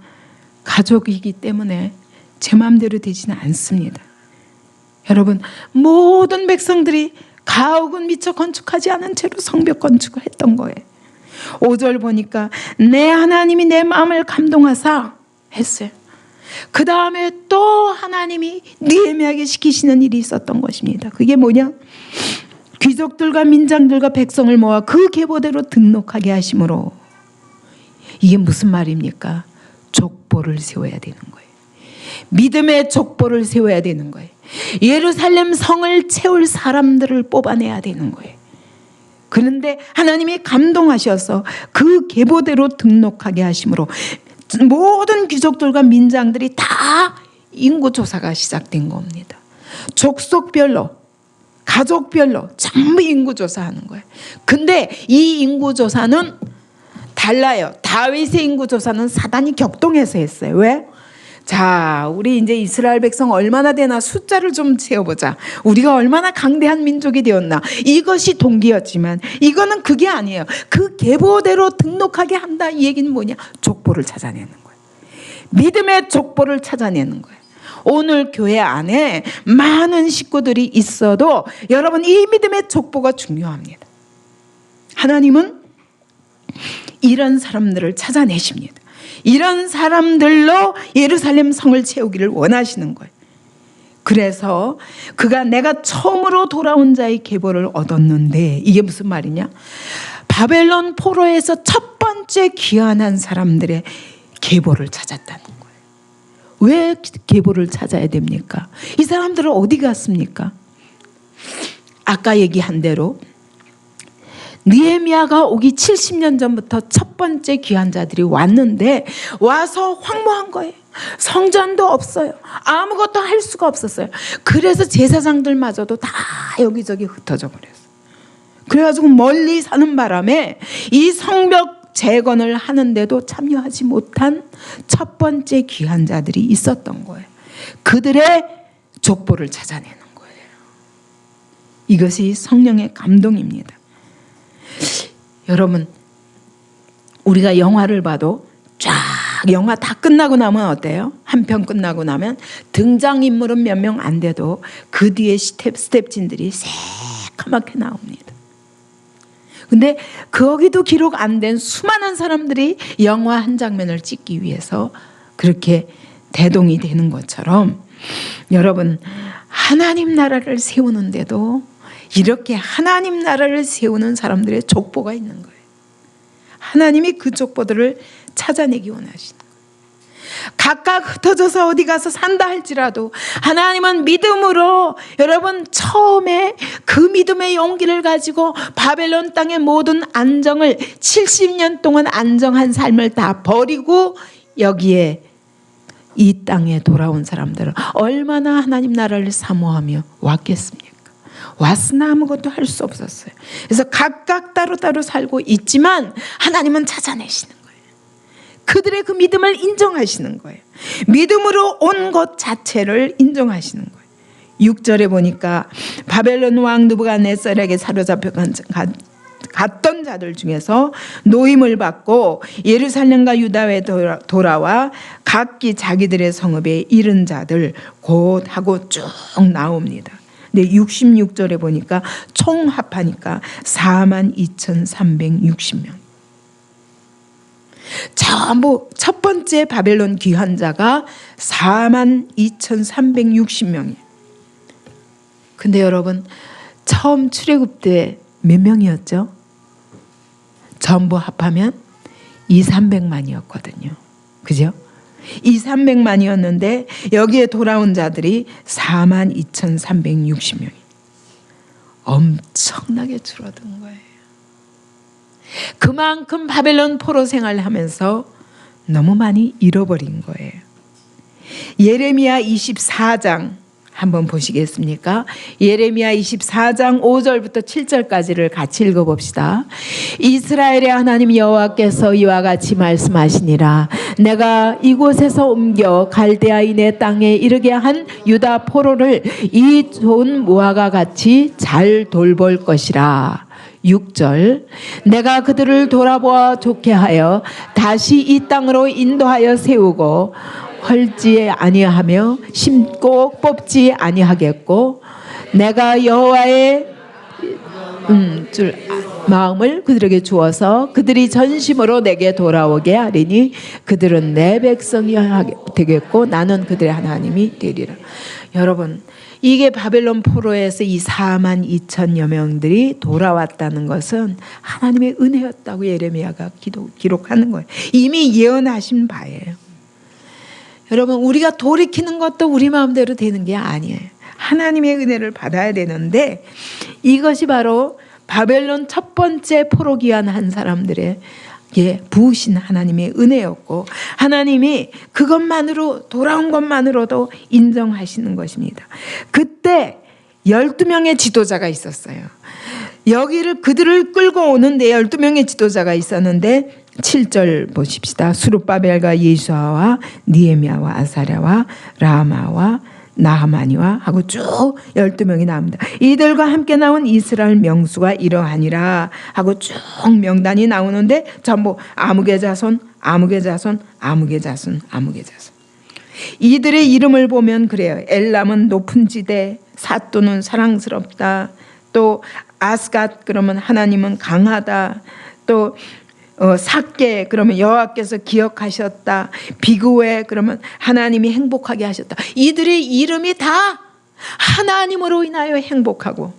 S1: 가족이기 때문에 제 마음대로 되지는 않습니다. 여러분, 모든 백성들이 가옥은 미처 건축하지 않은 채로 성벽 건축을 했던 거예요. 5절 보니까 내 하나님이 내 마음을 감동하사 했어요. 그 다음에 또 하나님이 느헤미야에게 시키시는 일이 있었던 것입니다. 그게 뭐냐? 귀족들과 민장들과 백성을 모아 그 계보대로 등록하게 하심으로. 이게 무슨 말입니까? 족보를 세워야 되는 거예요. 믿음의 족보를 세워야 되는 거예요. 예루살렘 성을 채울 사람들을 뽑아내야 되는 거예요. 그런데 하나님이 감동하셔서 그 계보대로 등록하게 하심으로 모든 귀족들과 민장들이 다 인구조사가 시작된 겁니다. 족속별로, 가족별로 전부 인구조사하는 거예요. 근데 이 인구조사는 달라요. 다윗의 인구조사는 사단이 격동해서 했어요. 왜? 자, 우리 이제 이스라엘 백성 얼마나 되나 숫자를 좀 세어보자. 우리가 얼마나 강대한 민족이 되었나. 이것이 동기였지만 이거는 그게 아니에요. 그 계보대로 등록하게 한다. 이 얘기는 뭐냐? 족보를 찾아내는 거예요. 믿음의 족보를 찾아내는 거예요. 오늘 교회 안에 많은 식구들이 있어도 여러분, 이 믿음의 족보가 중요합니다. 하나님은 이런 사람들을 찾아내십니다. 이런 사람들로 예루살렘 성을 채우기를 원하시는 거예요. 그래서 그가 내가 처음으로 돌아온 자의 계보를 얻었는데, 이게 무슨 말이냐? 바벨론 포로에서 첫 번째 귀환한 사람들의 계보를 찾았다는 거예요. 왜 계보를 찾아야 됩니까? 이 사람들은 어디 갔습니까? 아까 얘기한 대로 느헤미야가 오기 70년 전부터 첫 번째 귀한 자들이 왔는데 와서 황무한 거예요. 성전도 없어요. 아무것도 할 수가 없었어요. 그래서 제사장들마저도 다 여기저기 흩어져 버렸어요. 그래가지고 멀리 사는 바람에 이 성벽 재건을 하는데도 참여하지 못한 첫 번째 귀한 자들이 있었던 거예요. 그들의 족보를 찾아내는 거예요. 이것이 성령의 감동입니다. 여러분, 우리가 영화를 봐도 쫙 영화 다 끝나고 나면 어때요? 한 편 끝나고 나면 등장인물은 몇 명 안 돼도 그 뒤에 스텝진들이 새까맣게 나옵니다. 근데 거기도 기록 안 된 수많은 사람들이 영화 한 장면을 찍기 위해서 그렇게 대동이 되는 것처럼 여러분, 하나님 나라를 세우는데도 이렇게 하나님 나라를 세우는 사람들의 족보가 있는 거예요. 하나님이 그 족보들을 찾아내기 원하시는 거예요. 각각 흩어져서 어디 가서 산다 할지라도 하나님은 믿음으로, 여러분 처음에 그 믿음의 용기를 가지고 바벨론 땅의 모든 안정을 70년 동안 안정한 삶을 다 버리고 여기에 이 땅에 돌아온 사람들은 얼마나 하나님 나라를 사모하며 왔겠습니까? 왔으나 아무것도 할 수 없었어요. 그래서 각각 따로따로 살고 있지만 하나님은 찾아내시는 거예요. 그들의 그 믿음을 인정하시는 거예요. 믿음으로 온 것 자체를 인정하시는 거예요. 6절에 보니까 바벨론 왕 느부갓네살에게 사로잡혀 갔던 자들 중에서 노임을 받고 예루살렘과 유다에 돌아와 각기 자기들의 성읍에 이른 자들 곧 하고 쭉 나옵니다. 근데 66절에 보니까 총 합하니까 42,360명. 전부 첫 번째 바벨론 귀한 자가 42,360명이에요. 근데 여러분, 처음 출애굽 때 몇 명이었죠? 전부 합하면 200~300만이었거든요. 그죠? 200~300만이었는데 여기에 돌아온 자들이 42,360명이 엄청나게 줄어든 거예요. 그만큼 바벨론 포로 생활을 하면서 너무 많이 잃어버린 거예요. 예레미야 24장 한번 보시겠습니까? 예레미야 24장 5절부터 7절까지를 같이 읽어봅시다. 이스라엘의 하나님 여호와께서 이와 같이 말씀하시니라. 내가 이곳에서 옮겨 갈대아인의 땅에 이르게 한 유다 포로를 이 좋은 무화과 같이 잘 돌볼 것이라. 6절 내가 그들을 돌아보아 좋게 하여 다시 이 땅으로 인도하여 세우고 헐지 아니하며 심고 뽑지 아니하겠고 내가 여호와의 마음을 그들에게 주어서 그들이 전심으로 내게 돌아오게 하리니 그들은 내 백성이 되겠고 나는 그들의 하나님이 되리라. 여러분, 이게 바벨론 포로에서 이 42,000여 명들이 돌아왔다는 것은 하나님의 은혜였다고 예레미야가 기록하는 거예요. 이미 예언하신 바예요. 여러분, 우리가 돌이키는 것도 우리 마음대로 되는 게 아니에요. 하나님의 은혜를 받아야 되는데 이것이 바로 바벨론 첫 번째 포로 귀환한 사람들의 부으신 하나님의 은혜였고 하나님이 그것만으로 돌아온 것만으로도 인정하시는 것입니다. 그때 12명의 지도자가 있었어요. 여기를 그들을 끌고 오는데 12명의 지도자가 있었는데 7절 보십시다. 수룹바벨과 예수아와 느헤미야와 아사랴와 라마와 나하마니와 하고 쭉 12명이 나옵니다. 이들과 함께 나온 이스라엘 명수가 이러하니라 하고 쭉 명단이 나오는데 전부 아무개 자손, 아무개 자손, 아무개 자손, 아무개 자손. 이들의 이름을 보면 그래요. 엘람은 높은 지대, 사또는 사랑스럽다. 또 아스갓 그러면 하나님은 강하다. 또 삭게 그러면 여호와께서 기억하셨다. 비그웨 그러면 하나님이 행복하게 하셨다. 이들의 이름이 다 하나님으로 인하여 행복하고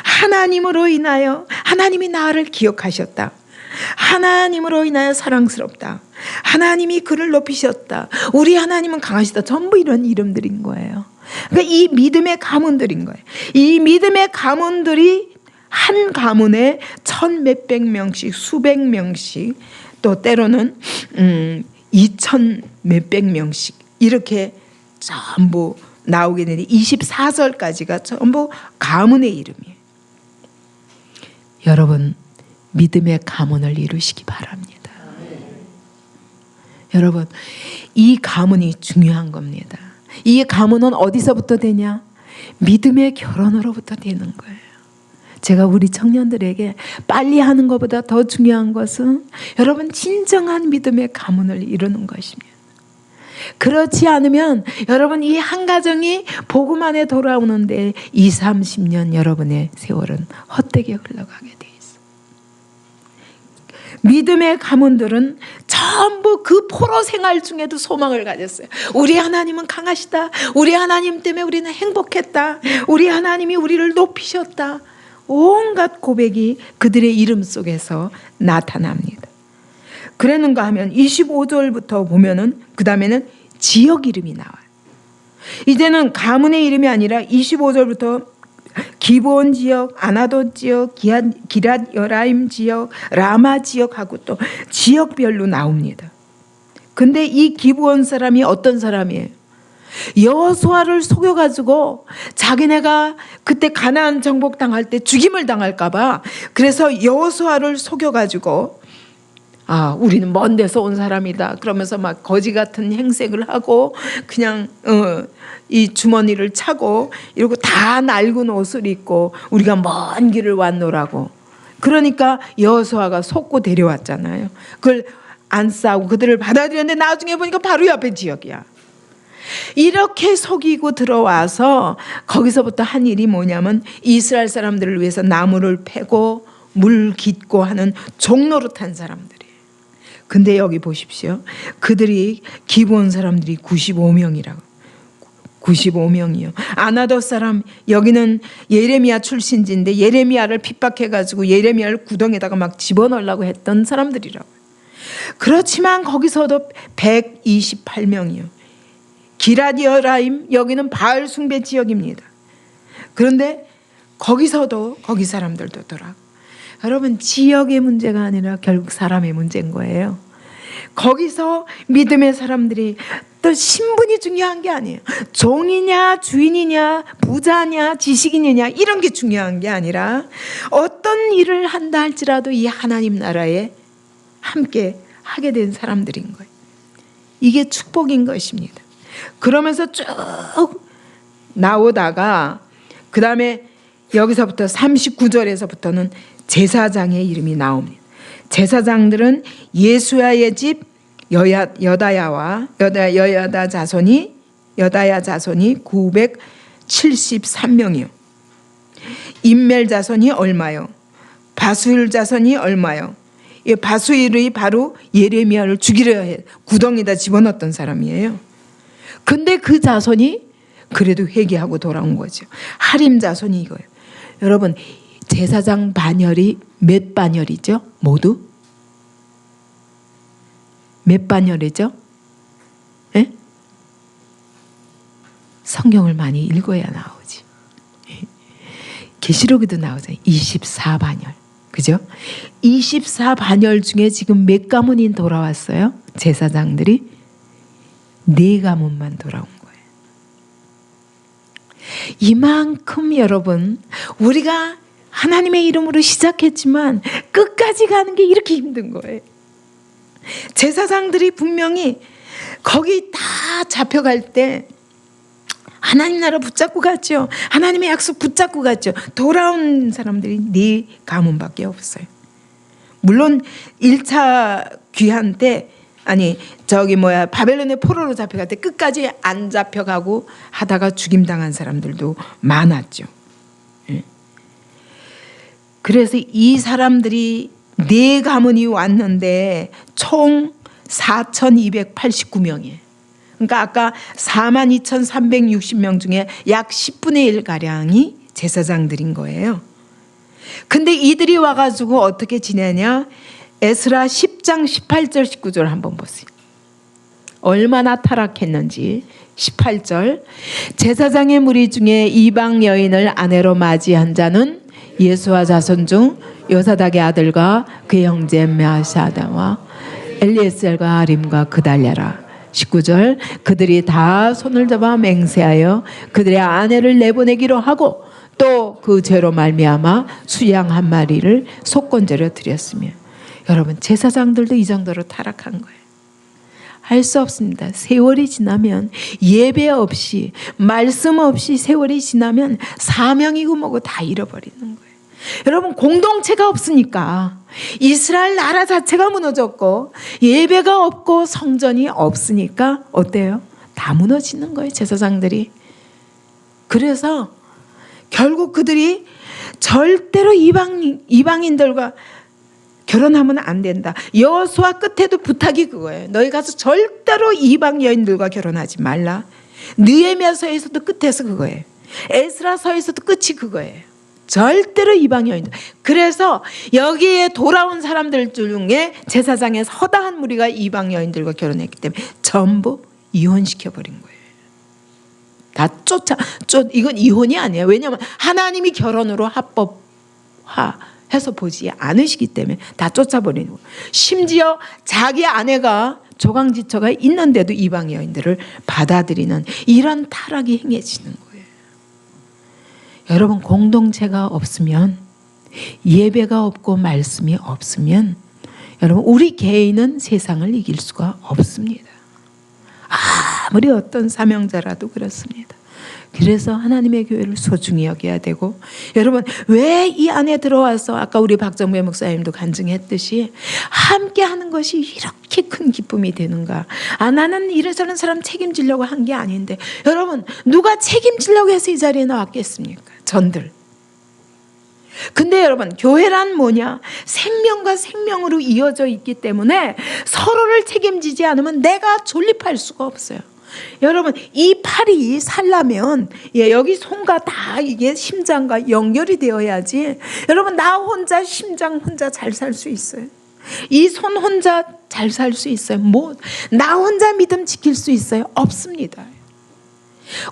S1: 하나님으로 인하여 하나님이 나를 기억하셨다. 하나님으로 인하여 사랑스럽다. 하나님이 그를 높이셨다. 우리 하나님은 강하시다. 전부 이런 이름들인 거예요. 그러니까 이 믿음의 가문들인 거예요. 이 믿음의 가문들이 한 가문에 1,000몇백 명씩, 수백 명씩, 또 때로는 2,000몇백 명씩 이렇게 전부 나오게 되는데 24절까지가 전부 가문의 이름이에요. 여러분, 믿음의 가문을 이루시기 바랍니다. 여러분, 이 가문이 중요한 겁니다. 이 가문은 어디서부터 되냐? 믿음의 결혼으로부터 되는 거예요. 제가 우리 청년들에게 빨리 하는 것보다 더 중요한 것은 여러분 진정한 믿음의 가문을 이루는 것입니다. 그렇지 않으면 여러분 이 한 가정이 복음 안에 돌아오는데 20, 30년 여러분의 세월은 헛되게 흘러가게 돼 있어요. 믿음의 가문들은 전부 그 포로 생활 중에도 소망을 가졌어요. 우리 하나님은 강하시다. 우리 하나님 때문에 우리는 행복했다. 우리 하나님이 우리를 높이셨다. 온갖 고백이 그들의 이름 속에서 나타납니다. 그랬는가 하면 25절부터 보면은 그 다음에는 지역 이름이 나와요. 이제는 가문의 이름이 아니라 25절부터 기브온 지역, 아나돗 지역, 기랏 여라임 지역, 라마 지역하고 또 지역별로 나옵니다. 근데 이 기브온 사람이 어떤 사람이에요? 여호수아를 속여가지고 자기네가 그때 가나안 정복 당할 때 죽임을 당할까봐 그래서 여호수아를 속여가지고 우리는 먼 데서 온 사람이다 그러면서 막 거지 같은 행색을 하고 그냥 이 주머니를 차고 이러고 다 낡은 옷을 입고 우리가 먼 길을 왔노라고. 그러니까 여호수아가 속고 데려왔잖아요. 그걸 안 싸우고 그들을 받아들였는데 나중에 보니까 바로 옆에 지역이야. 이렇게 속이고 들어와서 거기서부터 한 일이 뭐냐면 이스라엘 사람들을 위해서 나무를 패고 물 깃고 하는 종로로 탄 사람들이에요. 근데 여기 보십시오. 그들이 기브온 사람들이 95명이라고. 95명이요. 아나돗 사람, 여기는 예레미야 출신지인데 예레미야를 핍박해가지고 예레미야를 구덩에다가 막 집어넣으려고 했던 사람들이라고. 그렇지만 거기서도 128명이요. 기랏 여라임, 여기는 바알 숭배 지역입니다. 그런데 거기서도 거기 사람들도 더라. 여러분, 지역의 문제가 아니라 결국 사람의 문제인 거예요. 거기서 믿음의 사람들이 또 신분이 중요한 게 아니에요. 종이냐 주인이냐 부자냐 지식인이냐 이런 게 중요한 게 아니라 어떤 일을 한다 할지라도 이 하나님 나라에 함께 하게 된 사람들인 거예요. 이게 축복인 것입니다. 그러면서 쭉 나오다가 그 다음에 여기서부터 39절에서부터는 제사장의 이름이 나옵니다. 제사장들은 예수야의 집 여다야 자손이 973명이요. 임멜 자손이 얼마요? 바수일 자손이 얼마요? 이 바수일이 바로 예레미야를 죽이려 해 구덩이에다 집어넣었던 사람이에요. 근데 그 자손이 그래도 회개하고 돌아온 거죠. 하림 자손이 이거예요. 여러분, 제사장 반열이 몇 반열이죠? 모두? 몇 반열이죠? 예? 성경을 많이 읽어야 나오지. 계시록에도 나오잖아요. 24반열. 그죠? 24반열 중에 지금 몇 가문이 돌아왔어요? 제사장들이 4가문만 돌아온 거예요. 이만큼 여러분, 우리가 하나님의 이름으로 시작했지만 끝까지 가는 게 이렇게 힘든 거예요. 제사장들이 분명히 거기 다 잡혀갈 때 하나님 나라 붙잡고 갔죠. 하나님의 약속 붙잡고 갔죠. 돌아온 사람들이 4가문밖에 없어요. 물론 1차 귀환 때 바벨론의 포로로 잡혀갈 때 끝까지 안 잡혀가고 하다가 죽임당한 사람들도 많았죠. 그래서 이 사람들이 4가문이 왔는데 총 4,289명이에요. 그러니까 아까 42,360명 중에 약 10분의 1가량이 제사장들인 거예요. 근데 이들이 와가지고 어떻게 지내냐? 에스라 10장 18절 19절 한번 보세요. 얼마나 타락했는지. 18절, 제사장의 무리 중에 이방 여인을 아내로 맞이한 자는 예수와 자손 중 요사닥의 아들과 그의 형제 메아샤다와 엘리에셀과 아림과 그달랴라. 19절 그들이 다 손을 잡아 맹세하여 그들의 아내를 내보내기로 하고 또 그 죄로 말미암아 수양 한 마리를 속건제로 드렸으며. 여러분 제사장들도 이 정도로 타락한 거예요. 할 수 없습니다. 세월이 지나면 예배 없이 말씀 없이 세월이 지나면 사명이고 뭐고 다 잃어버리는 거예요. 여러분 공동체가 없으니까 이스라엘 나라 자체가 무너졌고 예배가 없고 성전이 없으니까 어때요? 다 무너지는 거예요. 제사장들이. 그래서 결국 그들이 절대로 이방인들과 결혼하면 안 된다. 여호수아 끝에도 부탁이 그거예요. 너희 가서 절대로 이방 여인들과 결혼하지 말라. 느헤미야서에서도 끝에서 그거예요. 에스라서에서도 끝이 그거예요. 절대로 이방 여인들. 그래서 여기에 돌아온 사람들 중에 제사장의 허다한 무리가 이방 여인들과 결혼했기 때문에 전부 이혼시켜 버린 거예요. 다 이건 이혼이 아니에요. 왜냐하면 하나님이 결혼으로 합법화해서 보지 않으시기 때문에 다 쫓아버리는 거예요. 심지어 자기 아내가 조강지처가 있는데도 이방 여인들을 받아들이는 이런 타락이 행해지는 거예요. 여러분 공동체가 없으면 예배가 없고 말씀이 없으면 여러분 우리 개인은 세상을 이길 수가 없습니다. 아무리 어떤 사명자라도 그렇습니다. 그래서 하나님의 교회를 소중히 여겨야 되고 여러분 왜 이 안에 들어와서 아까 우리 박정배 목사님도 간증했듯이 함께 하는 것이 이렇게 큰 기쁨이 되는가. 나는 이래저런 사람 책임지려고 한 게 아닌데 여러분 누가 책임지려고 해서 이 자리에 나왔겠습니까? 전들. 근데 여러분 교회란 뭐냐? 생명과 생명으로 이어져 있기 때문에 서로를 책임지지 않으면 내가 존립할 수가 없어요. 여러분 이 팔이 살려면 여기 손과 다 이게 심장과 연결이 되어야지 여러분 나 혼자 심장 혼자 잘 살 수 있어요. 이 손 혼자 잘 살 수 있어요. 뭐 나 혼자 믿음 지킬 수 있어요? 없습니다.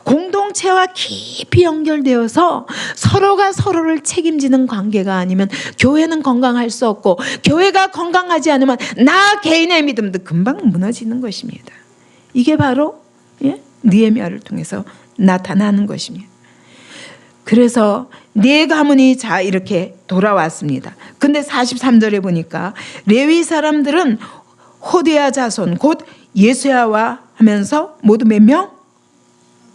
S1: 공동체와 깊이 연결되어서 서로가 서로를 책임지는 관계가 아니면 교회는 건강할 수 없고 교회가 건강하지 않으면 나 개인의 믿음도 금방 무너지는 것입니다. 이게 바로 느헤미야를 통해서 나타나는 것입니다. 그래서 네 가문이 자 이렇게 돌아왔습니다. 근데 43절에 보니까 레위 사람들은 호디야 자손 곧 예수야와 하면서 모두 몇 명?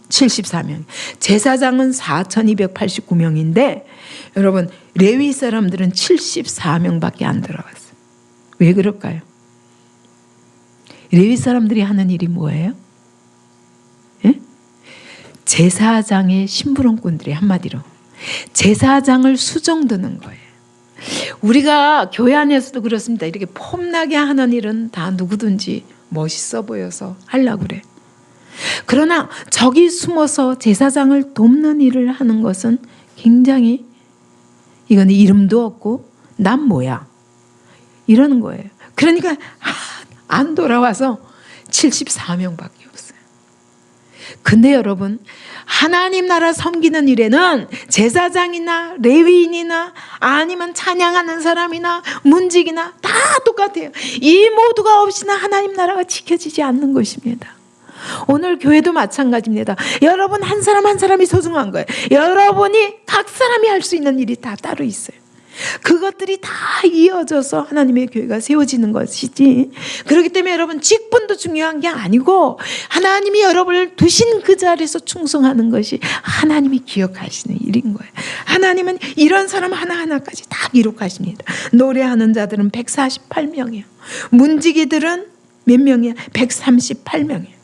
S1: 74명. 제사장은 4,289명인데 여러분 레위 사람들은 74명밖에 안 들어왔어요. 왜 그럴까요? 레위 사람들이 하는 일이 뭐예요? 예? 제사장의 심부름꾼들이 한마디로 제사장을 수정드는 거예요. 우리가 교회 안에서도 그렇습니다. 이렇게 폼나게 하는 일은 다 누구든지 멋있어 보여서 하려고 그래. 그러나 저기 숨어서 제사장을 돕는 일을 하는 것은 굉장히 이건 이름도 없고 난 뭐야 이러는 거예요. 그러니까 안 돌아와서 74명밖에 없어요. 근데 여러분 하나님 나라 섬기는 일에는 제사장이나 레위인이나 아니면 찬양하는 사람이나 문직이나 다 똑같아요. 이 모두가 없이는 하나님 나라가 지켜지지 않는 것입니다. 오늘 교회도 마찬가지입니다. 여러분 한 사람 한 사람이 소중한 거예요. 여러분이 각 사람이 할 수 있는 일이 다 따로 있어요. 그것들이 다 이어져서 하나님의 교회가 세워지는 것이지. 그렇기 때문에 여러분 직분도 중요한 게 아니고 하나님이 여러분을 두신 그 자리에서 충성하는 것이 하나님이 기억하시는 일인 거예요. 하나님은 이런 사람 하나하나까지 다 기록하십니다. 노래하는 자들은 148명이에요. 문지기들은 몇 명이야? 138명이에요.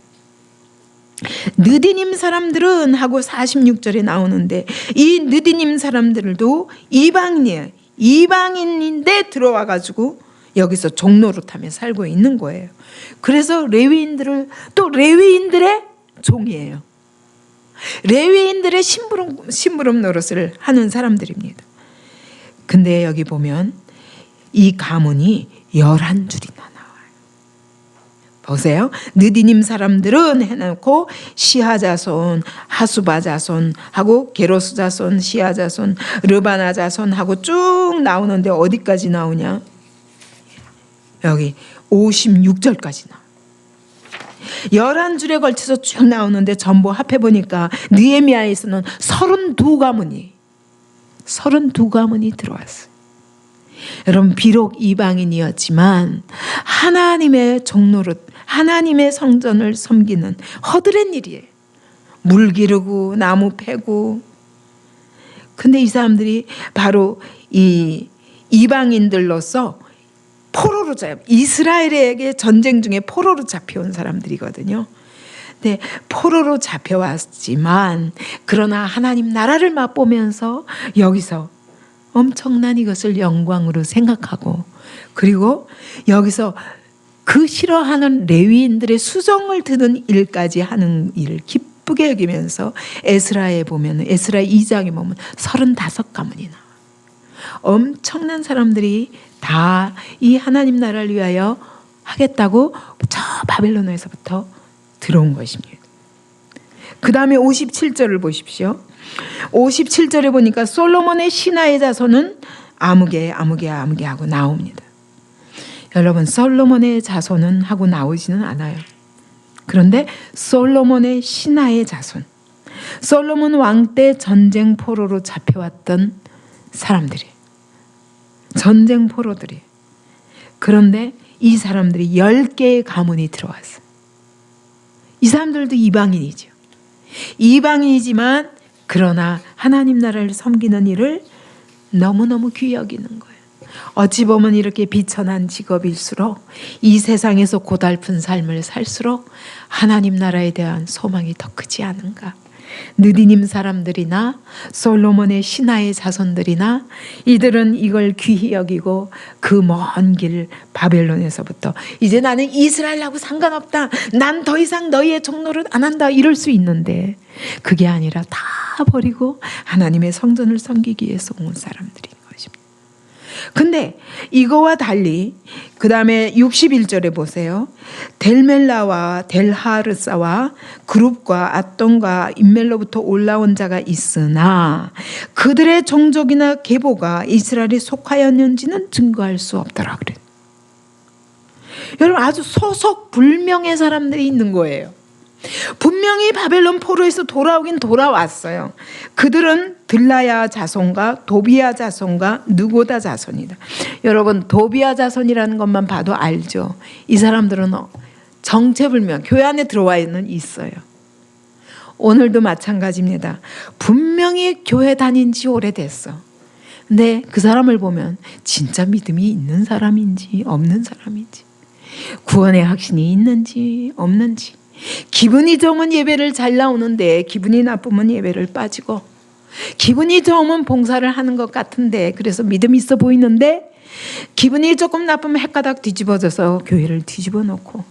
S1: 느디님 사람들은 하고 46절에 나오는데 이 느디님 사람들도 이방인이에요. 이방인인데 들어와 가지고 여기서 종노릇하며 살고 있는 거예요. 그래서 레위인들을 또 레위인들의 종이에요. 레위인들의 심부름 노릇을 하는 사람들입니다. 근데 여기 보면 이 가문이 11줄이나 나와요. 보세요. 느디님 사람들은 해놓고 시하 자손, 하수바 자손하고 게로스 자손, 시하 자손, 르바나 자손하고 쭉 나오는데 어디까지 나오냐? 여기 56절까지 나와. 11줄에 걸쳐서 쭉 나오는데 전부 합해보니까 느헤미야에서는 32가문이 들어왔어요. 여러분, 비록 이방인이었지만 하나님의 종노릇, 하나님의 성전을 섬기는 허드렛 일이에요. 물 기르고 나무 패고. 근데 이 사람들이 바로 이 이방인들로서 포로로 이스라엘에게 전쟁 중에 포로로 잡혀온 사람들이거든요. 근데 포로로 잡혀왔지만 그러나 하나님 나라를 맛보면서 여기서 엄청난 이것을 영광으로 생각하고, 그리고 여기서 그 싫어하는 레위인들의 수정을 드는 일까지 하는 일을 기쁘게 여기면서 에스라에 보면, 에스라 2장에 보면 35가문이 나와요. 엄청난 사람들이 다 이 하나님 나라를 위하여 하겠다고 저 바벨론에서부터 들어온 것입니다. 그 다음에 57절을 보십시오. 57절에 보니까 솔로몬의 신하의 자손은 아무개 하고 나옵니다. 여러분, 솔로몬의 자손은 하고 나오지는 않아요. 그런데 솔로몬의 신하의 자손, 솔로몬 왕 때 전쟁 포로로 잡혀왔던 사람들이, 전쟁 포로들이. 그런데 이 사람들이 10개의 가문이 들어왔어요. 이 사람들도 이방인이죠. 이방인이지만 그러나 하나님 나라를 섬기는 일을 너무너무 귀히 여기는 거예요. 어찌 보면 이렇게 비천한 직업일수록, 이 세상에서 고달픈 삶을 살수록 하나님 나라에 대한 소망이 더 크지 않은가. 느디님 사람들이나 솔로몬의 신하의 자손들이나 이들은 이걸 귀히 여기고 그 먼 길 바벨론에서부터 이제 나는 이스라엘하고 상관없다, 난 더 이상 너희의 종노릇 안 한다, 이럴 수 있는데 그게 아니라 다 버리고 하나님의 성전을 섬기기 위해서 온 사람들인 것입니다. 근데 이거와 달리 그 다음에 61절에 보세요. 델멜라와 델하르사와 그룹과 앗돈과 인멜로부터 올라온 자가 있으나 그들의 종족이나 계보가 이스라엘에 속하였는지는 증거할 수 없더라 그래. 여러분, 아주 소속 불명의 사람들이 있는 거예요. 분명히 바벨론 포로에서 돌아오긴 돌아왔어요. 그들은 들라야 자손과 도비야 자손과 느고다 자손이다. 여러분, 도비야 자손이라는 것만 봐도 알죠. 이 사람들은 정체불명, 교회 안에 들어와 있어요. 오늘도 마찬가지입니다. 분명히 교회 다닌 지 오래됐어. 근데 그 사람을 보면 진짜 믿음이 있는 사람인지 없는 사람인지, 구원의 확신이 있는지 없는지, 기분이 좋으면 예배를 잘 나오는데 기분이 나쁘면 예배를 빠지고, 기분이 좋으면 봉사를 하는 것 같은데 그래서 믿음이 있어 보이는데 기분이 조금 나쁘면 헷가닥 뒤집어져서 교회를 뒤집어 놓고,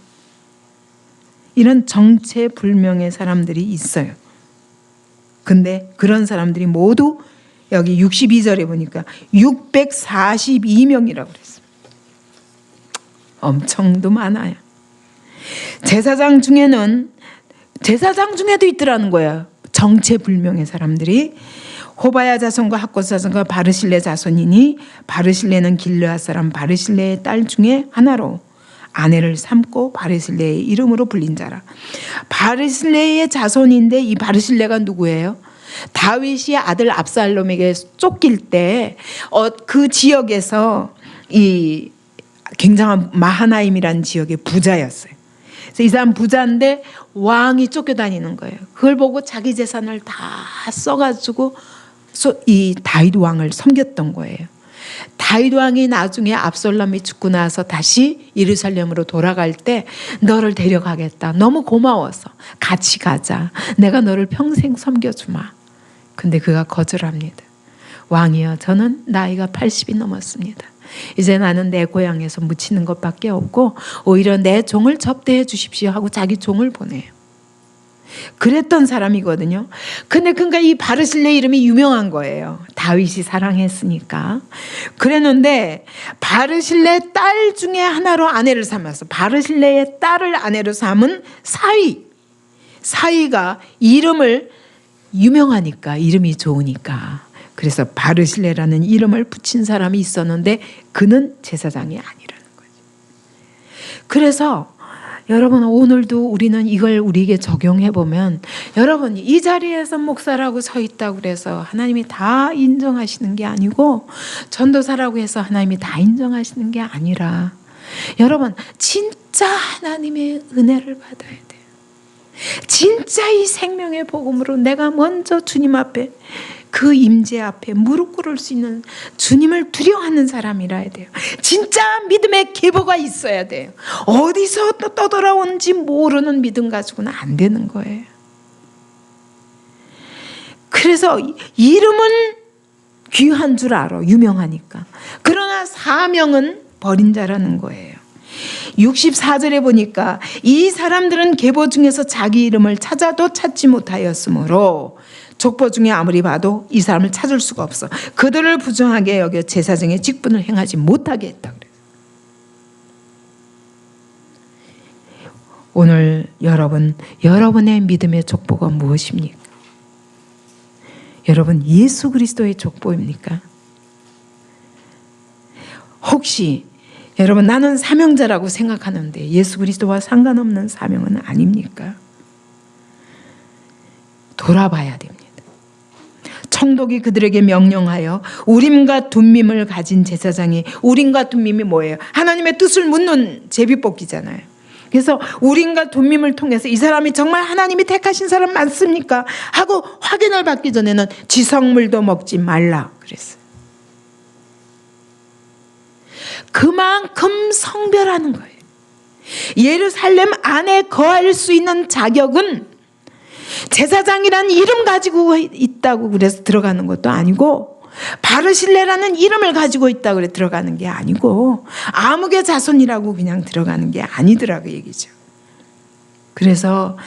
S1: 이런 정체불명의 사람들이 있어요. 근데 그런 사람들이 모두 여기 62절에 보니까 642명이라고 그랬어요. 엄청도 많아요. 제사장 중에도 있더라는 거예요. 정체불명의 사람들이. 호바야 자손과 학곳 자손과 바르실레 자손이니 바르실레는 길르앗 사람 바르실레의 딸 중에 하나로 아내를 삼고 바르실레의 이름으로 불린 자라. 바르실레의 자손인데 이 바르실레가 누구예요? 다윗이 아들 압살롬에게 쫓길 때 그 지역에서 이 굉장한 마하나임이라는 지역의 부자였어요. 그래서 이 사람 부자인데 왕이 쫓겨다니는 거예요. 그걸 보고 자기 재산을 다 써가지고 이 다윗 왕을 섬겼던 거예요. 다윗 왕이 나중에 압살롬이 죽고 나서 다시 예루살렘으로 돌아갈 때 너를 데려가겠다. 너무 고마워서 같이 가자. 내가 너를 평생 섬겨주마. 근데 그가 거절합니다. 왕이여, 저는 나이가 80이 넘었습니다. 이제 나는 내 고향에서 묻히는 것밖에 없고 오히려 내 종을 접대해 주십시오 하고 자기 종을 보내요. 그랬던 사람이거든요. 근데 그러니까 이 바르실레 이름이 유명한 거예요. 다윗이 사랑했으니까. 그랬는데 바르실레 딸 중에 하나로 아내를 삼았어. 바르실레의 딸을 아내로 삼은 사위. 사위가 이름을 유명하니까, 이름이 좋으니까. 그래서 바르실레라는 이름을 붙인 사람이 있었는데 그는 제사장이 아니라는 거죠. 그래서 여러분, 오늘도 우리는 이걸 우리에게 적용해 보면, 여러분 이 자리에서 목사라고 서 있다고 그래서 하나님이 다 인정하시는 게 아니고, 전도사라고 해서 하나님이 다 인정하시는 게 아니라, 여러분 진짜 하나님의 은혜를 받아야 돼요. 진짜 이 생명의 복음으로 내가 먼저 주님 앞에, 그 임재 앞에 무릎 꿇을 수 있는, 주님을 두려워하는 사람이라야 돼요. 진짜 믿음의 계보가 있어야 돼요. 어디서 또 떠돌아오는지 모르는 믿음 가지고는 안 되는 거예요. 그래서 이름은 귀한 줄 알아, 유명하니까. 그러나 사명은 버린 자라는 거예요. 64절에 보니까 이 사람들은 계보 중에서 자기 이름을 찾아도 찾지 못하였으므로 족보 중에 아무리 봐도 이 사람을 찾을 수가 없어. 그들을 부정하게 여겨 제사장의 직분을 행하지 못하게 했다 그래요. 오늘 여러분의 믿음의 족보가 무엇입니까? 여러분 예수 그리스도의 족보입니까? 혹시 여러분 나는 사명자라고 생각하는데 예수 그리스도와 상관없는 사명은 아닙니까? 돌아봐야 됩니다. 청독이 그들에게 명령하여 우림과 둠밈을 가진 제사장이, 우림과 둠밈이 뭐예요? 하나님의 뜻을 묻는 제비뽑기잖아요. 그래서 우림과 둠밈을 통해서 이 사람이 정말 하나님이 택하신 사람 맞습니까? 하고 확인을 받기 전에는 지성물도 먹지 말라 그랬어요. 그만큼 성별하는 거예요. 예루살렘 안에 거할 수 있는 자격은 제사장이라는 이름 가지고 있다고 그래서 들어가는 것도 아니고, 바르실레라는 이름을 가지고 있다고 그래 들어가는 게 아니고, 아무개 자손이라고 그냥 들어가는 게 아니더라고 얘기죠. 그래서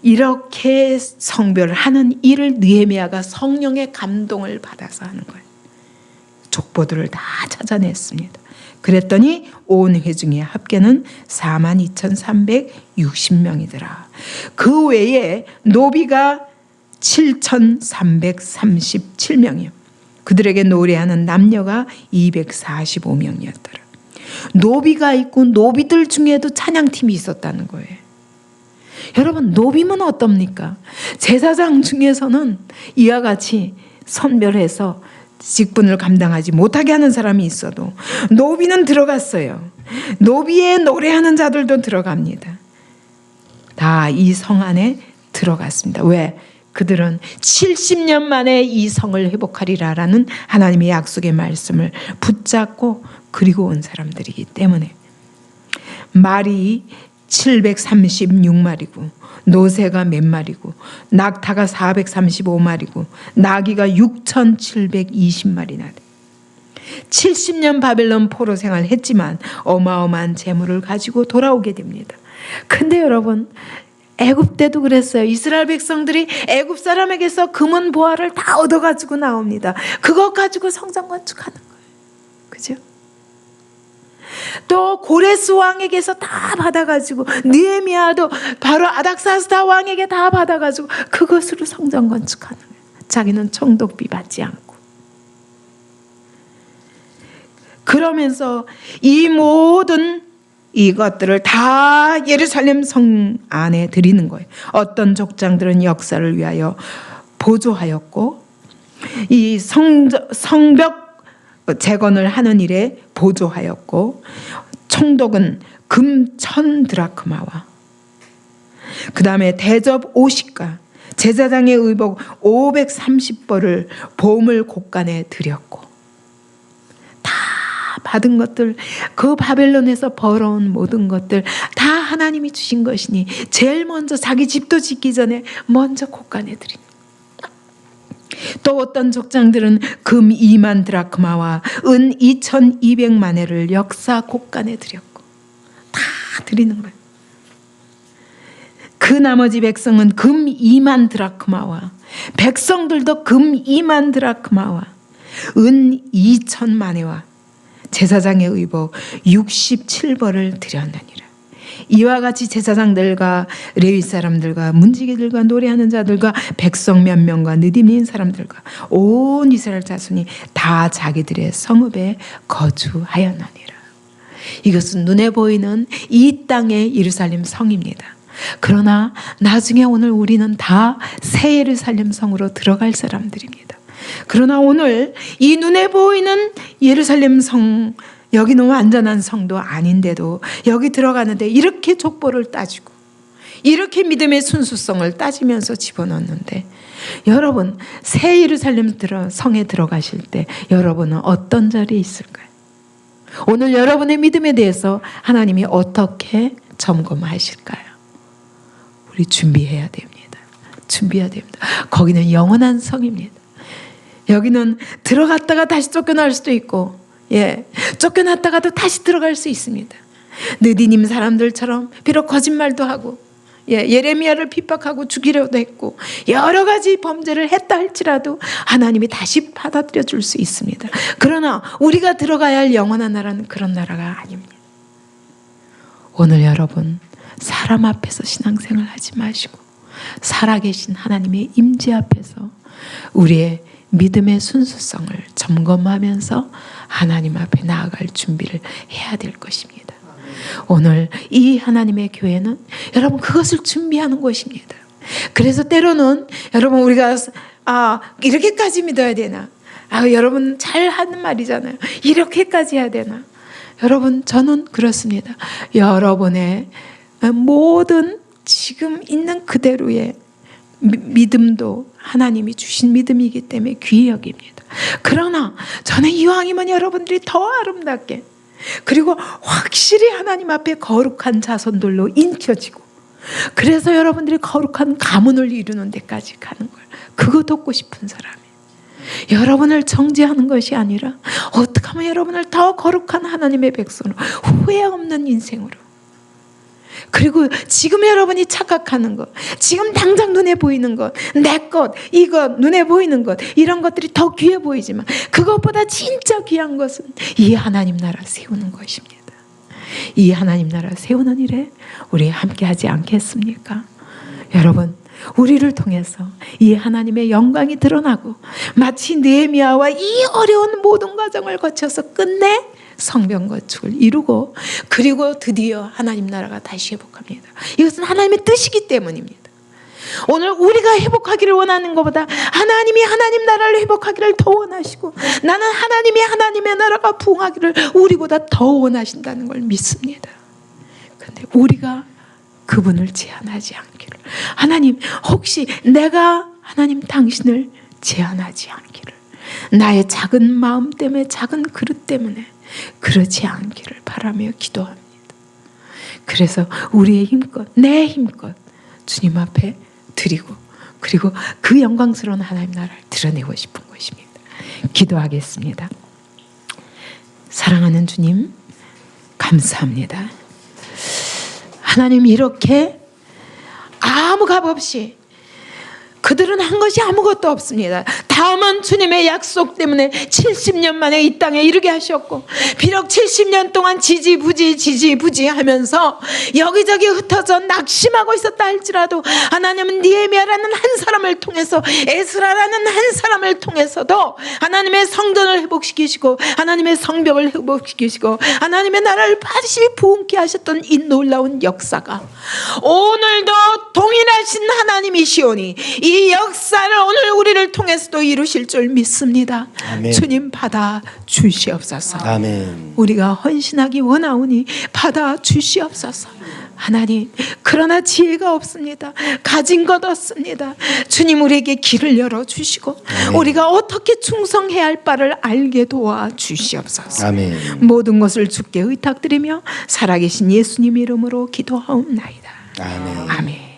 S1: 이렇게 성별하는 일을 느헤미야가 성령의 감동을 받아서 하는 거예요. 족보들을 다 찾아냈습니다. 그랬더니 온 회중의 합계는 42,360명이더라. 그 외에 노비가 7,337명이요. 그들에게 노래하는 남녀가 245명이었더라. 노비가 있고 노비들 중에도 찬양팀이 있었다는 거예요. 여러분 노비면 어떻습니까? 제사장 중에서는 이와 같이 선별해서 직분을 감당하지 못하게 하는 사람이 있어도 노비는 들어갔어요. 노비에 노래하는 자들도 들어갑니다. 다 이 성 안에 들어갔습니다. 왜? 그들은 70년 만에 이 성을 회복하리라라는 하나님의 약속의 말씀을 붙잡고 그리고 온 사람들이기 때문에. 말이 736마리고 노새가 몇 마리고 낙타가 435마리고 나귀가 6,720마리나. 70년 바벨론 포로 생활을 했지만 어마어마한 재물을 가지고 돌아오게 됩니다. 근데 여러분 애굽 때도 그랬어요. 이스라엘 백성들이 애굽 사람에게서 금은 보화를 다 얻어가지고 나옵니다. 그것 가지고 성전 건축하는 거예요. 그죠? 또 고레스 왕에게서 다 받아가지고, 느헤미야도 바로 아닥사스다 왕에게 다 받아가지고 그것으로 성전 건축하는 거예요. 자기는 청독비 받지 않고. 그러면서 이 모든 이것들을 다 예루살렘 성 안에 드리는 거예요. 어떤 족장들은 역사를 위하여 보조하였고, 이 성벽 재건을 하는 일에 보조하였고, 총독은 금 1,000드라크마와 그 다음에 대접 50가, 제사장의 의복 530벌을 보물 곳간에 드렸고, 다 받은 것들, 그 바벨론에서 벌어온 모든 것들 다 하나님이 주신 것이니 제일 먼저 자기 집도 짓기 전에 먼저 곳간에 드립니다. 또 어떤 족장들은 금 2만 드라크마와 은 2,200만회를 역사 곳간에 드렸고, 다 드리는 거예요. 그 나머지 백성은 금 2만 드라크마와 백성들도 금 2만 드라크마와 은 2천만회와 제사장의 의복 67벌을 드렸느니라. 이와 같이 제사장들과 레위 사람들과 문지기들과 노래하는 자들과 백성 몇 명과 느디민 사람들과 온 이스라엘 자손이 다 자기들의 성읍에 거주하였느니라. 이것은 눈에 보이는 이 땅의 예루살렘 성입니다. 그러나 나중에 오늘 우리는 다 새 예루살렘 성으로 들어갈 사람들입니다. 그러나 오늘 이 눈에 보이는 예루살렘 성, 여기는 완전한 성도 아닌데도 여기 들어가는데 이렇게 족보를 따지고 이렇게 믿음의 순수성을 따지면서 집어넣는데, 여러분 새 예루살렘 성에 들어가실 때 여러분은 어떤 자리에 있을까요? 오늘 여러분의 믿음에 대해서 하나님이 어떻게 점검하실까요? 우리 준비해야 됩니다. 준비해야 됩니다. 거기는 영원한 성입니다. 여기는 들어갔다가 다시 쫓겨날 수도 있고, 쫓겨났다가도 다시 들어갈 수 있습니다. 느디님 사람들처럼 비록 거짓말도 하고 예레미야를 핍박하고 죽이려도 했고 여러 가지 범죄를 했다 할지라도 하나님이 다시 받아들여 줄 수 있습니다. 그러나 우리가 들어가야 할 영원한 나라는 그런 나라가 아닙니다. 오늘 여러분 사람 앞에서 신앙생활 하지 마시고 살아계신 하나님의 임재 앞에서 우리의 믿음의 순수성을 점검하면서 하나님 앞에 나아갈 준비를 해야 될 것입니다. 오늘 이 하나님의 교회는 여러분 그것을 준비하는 곳입니다. 그래서 때로는 여러분 우리가 이렇게까지 믿어야 되나? 여러분 잘 하는 말이잖아요. 이렇게까지 해야 되나? 여러분 저는 그렇습니다. 여러분의 모든 지금 있는 그대로의 믿음도 하나님이 주신 믿음이기 때문에 귀히 여깁니다. 그러나 저는 이왕이면 여러분들이 더 아름답게, 그리고 확실히 하나님 앞에 거룩한 자손들로 인쳐지고, 그래서 여러분들이 거룩한 가문을 이루는 데까지 가는 걸, 그거 돕고 싶은 사람이에요. 여러분을 정죄하는 것이 아니라 어떻게 하면 여러분을 더 거룩한 하나님의 백성으로, 후회 없는 인생으로, 그리고 지금 여러분이 착각하는 것, 지금 당장 눈에 보이는 것, 내 것, 이것, 눈에 보이는 것, 이런 것들이 더 귀해 보이지만 그것보다 진짜 귀한 것은 이 하나님 나라 세우는 것입니다. 이 하나님 나라 세우는 일에 우리 함께 하지 않겠습니까? 여러분 우리를 통해서 이 하나님의 영광이 드러나고 마치 느헤미야와 이 어려운 모든 과정을 거쳐서 끝내 성벽 건축을 이루고, 그리고 드디어 하나님 나라가 다시 회복합니다. 이것은 하나님의 뜻이기 때문입니다. 오늘 우리가 회복하기를 원하는 것보다 하나님이 하나님 나라를 회복하기를 더 원하시고, 나는 하나님이 하나님의 나라가 부흥하기를 우리보다 더 원하신다는 걸 믿습니다. 그런데 우리가 그분을 제한하지 않기를, 하나님 혹시 내가 하나님 당신을 제한하지 않기를, 나의 작은 마음 때문에, 작은 그릇 때문에 그렇지 않기를 바라며 기도합니다. 그래서 우리의 힘껏, 내 힘껏 주님 앞에 드리고, 그리고 그 영광스러운 하나님 나라를 드러내고 싶은 것입니다. 기도하겠습니다. 사랑하는 주님 감사합니다. 하나님 이렇게 아무 값 없이 그들은 한 것이 아무것도 없습니다. 다만 주님의 약속 때문에 70년 만에 이 땅에 이르게 하셨고, 비록 70년 동안 지지부지 하면서 여기저기 흩어져 낙심하고 있었다 할지라도 하나님은 느헤미야라는 한 사람을 통해서, 에스라라는 한 사람을 통해서도 하나님의 성전을 회복시키시고 하나님의 성벽을 회복시키시고 하나님의 나라를 다시 부흥케 하셨던 이 놀라운 역사가 오늘도 동일하신 하나님이시오니 이 역사를 오늘 우리를 통해서도 이루실 줄 믿습니다.
S3: 아멘.
S1: 주님 받아 주시옵소서.
S3: 아멘.
S1: 우리가 헌신하기 원하오니 받아 주시옵소서. 하나님 그러나 지혜가 없습니다. 가진 것 없습니다. 주님 우리에게 길을 열어주시고 우리가 어떻게 충성해야 할 바를 알게 도와주시옵소서.
S3: 아멘.
S1: 모든 것을 주께 의탁드리며 살아계신 예수님 이름으로 기도하옵나이다.
S3: 아멘.
S1: 아멘.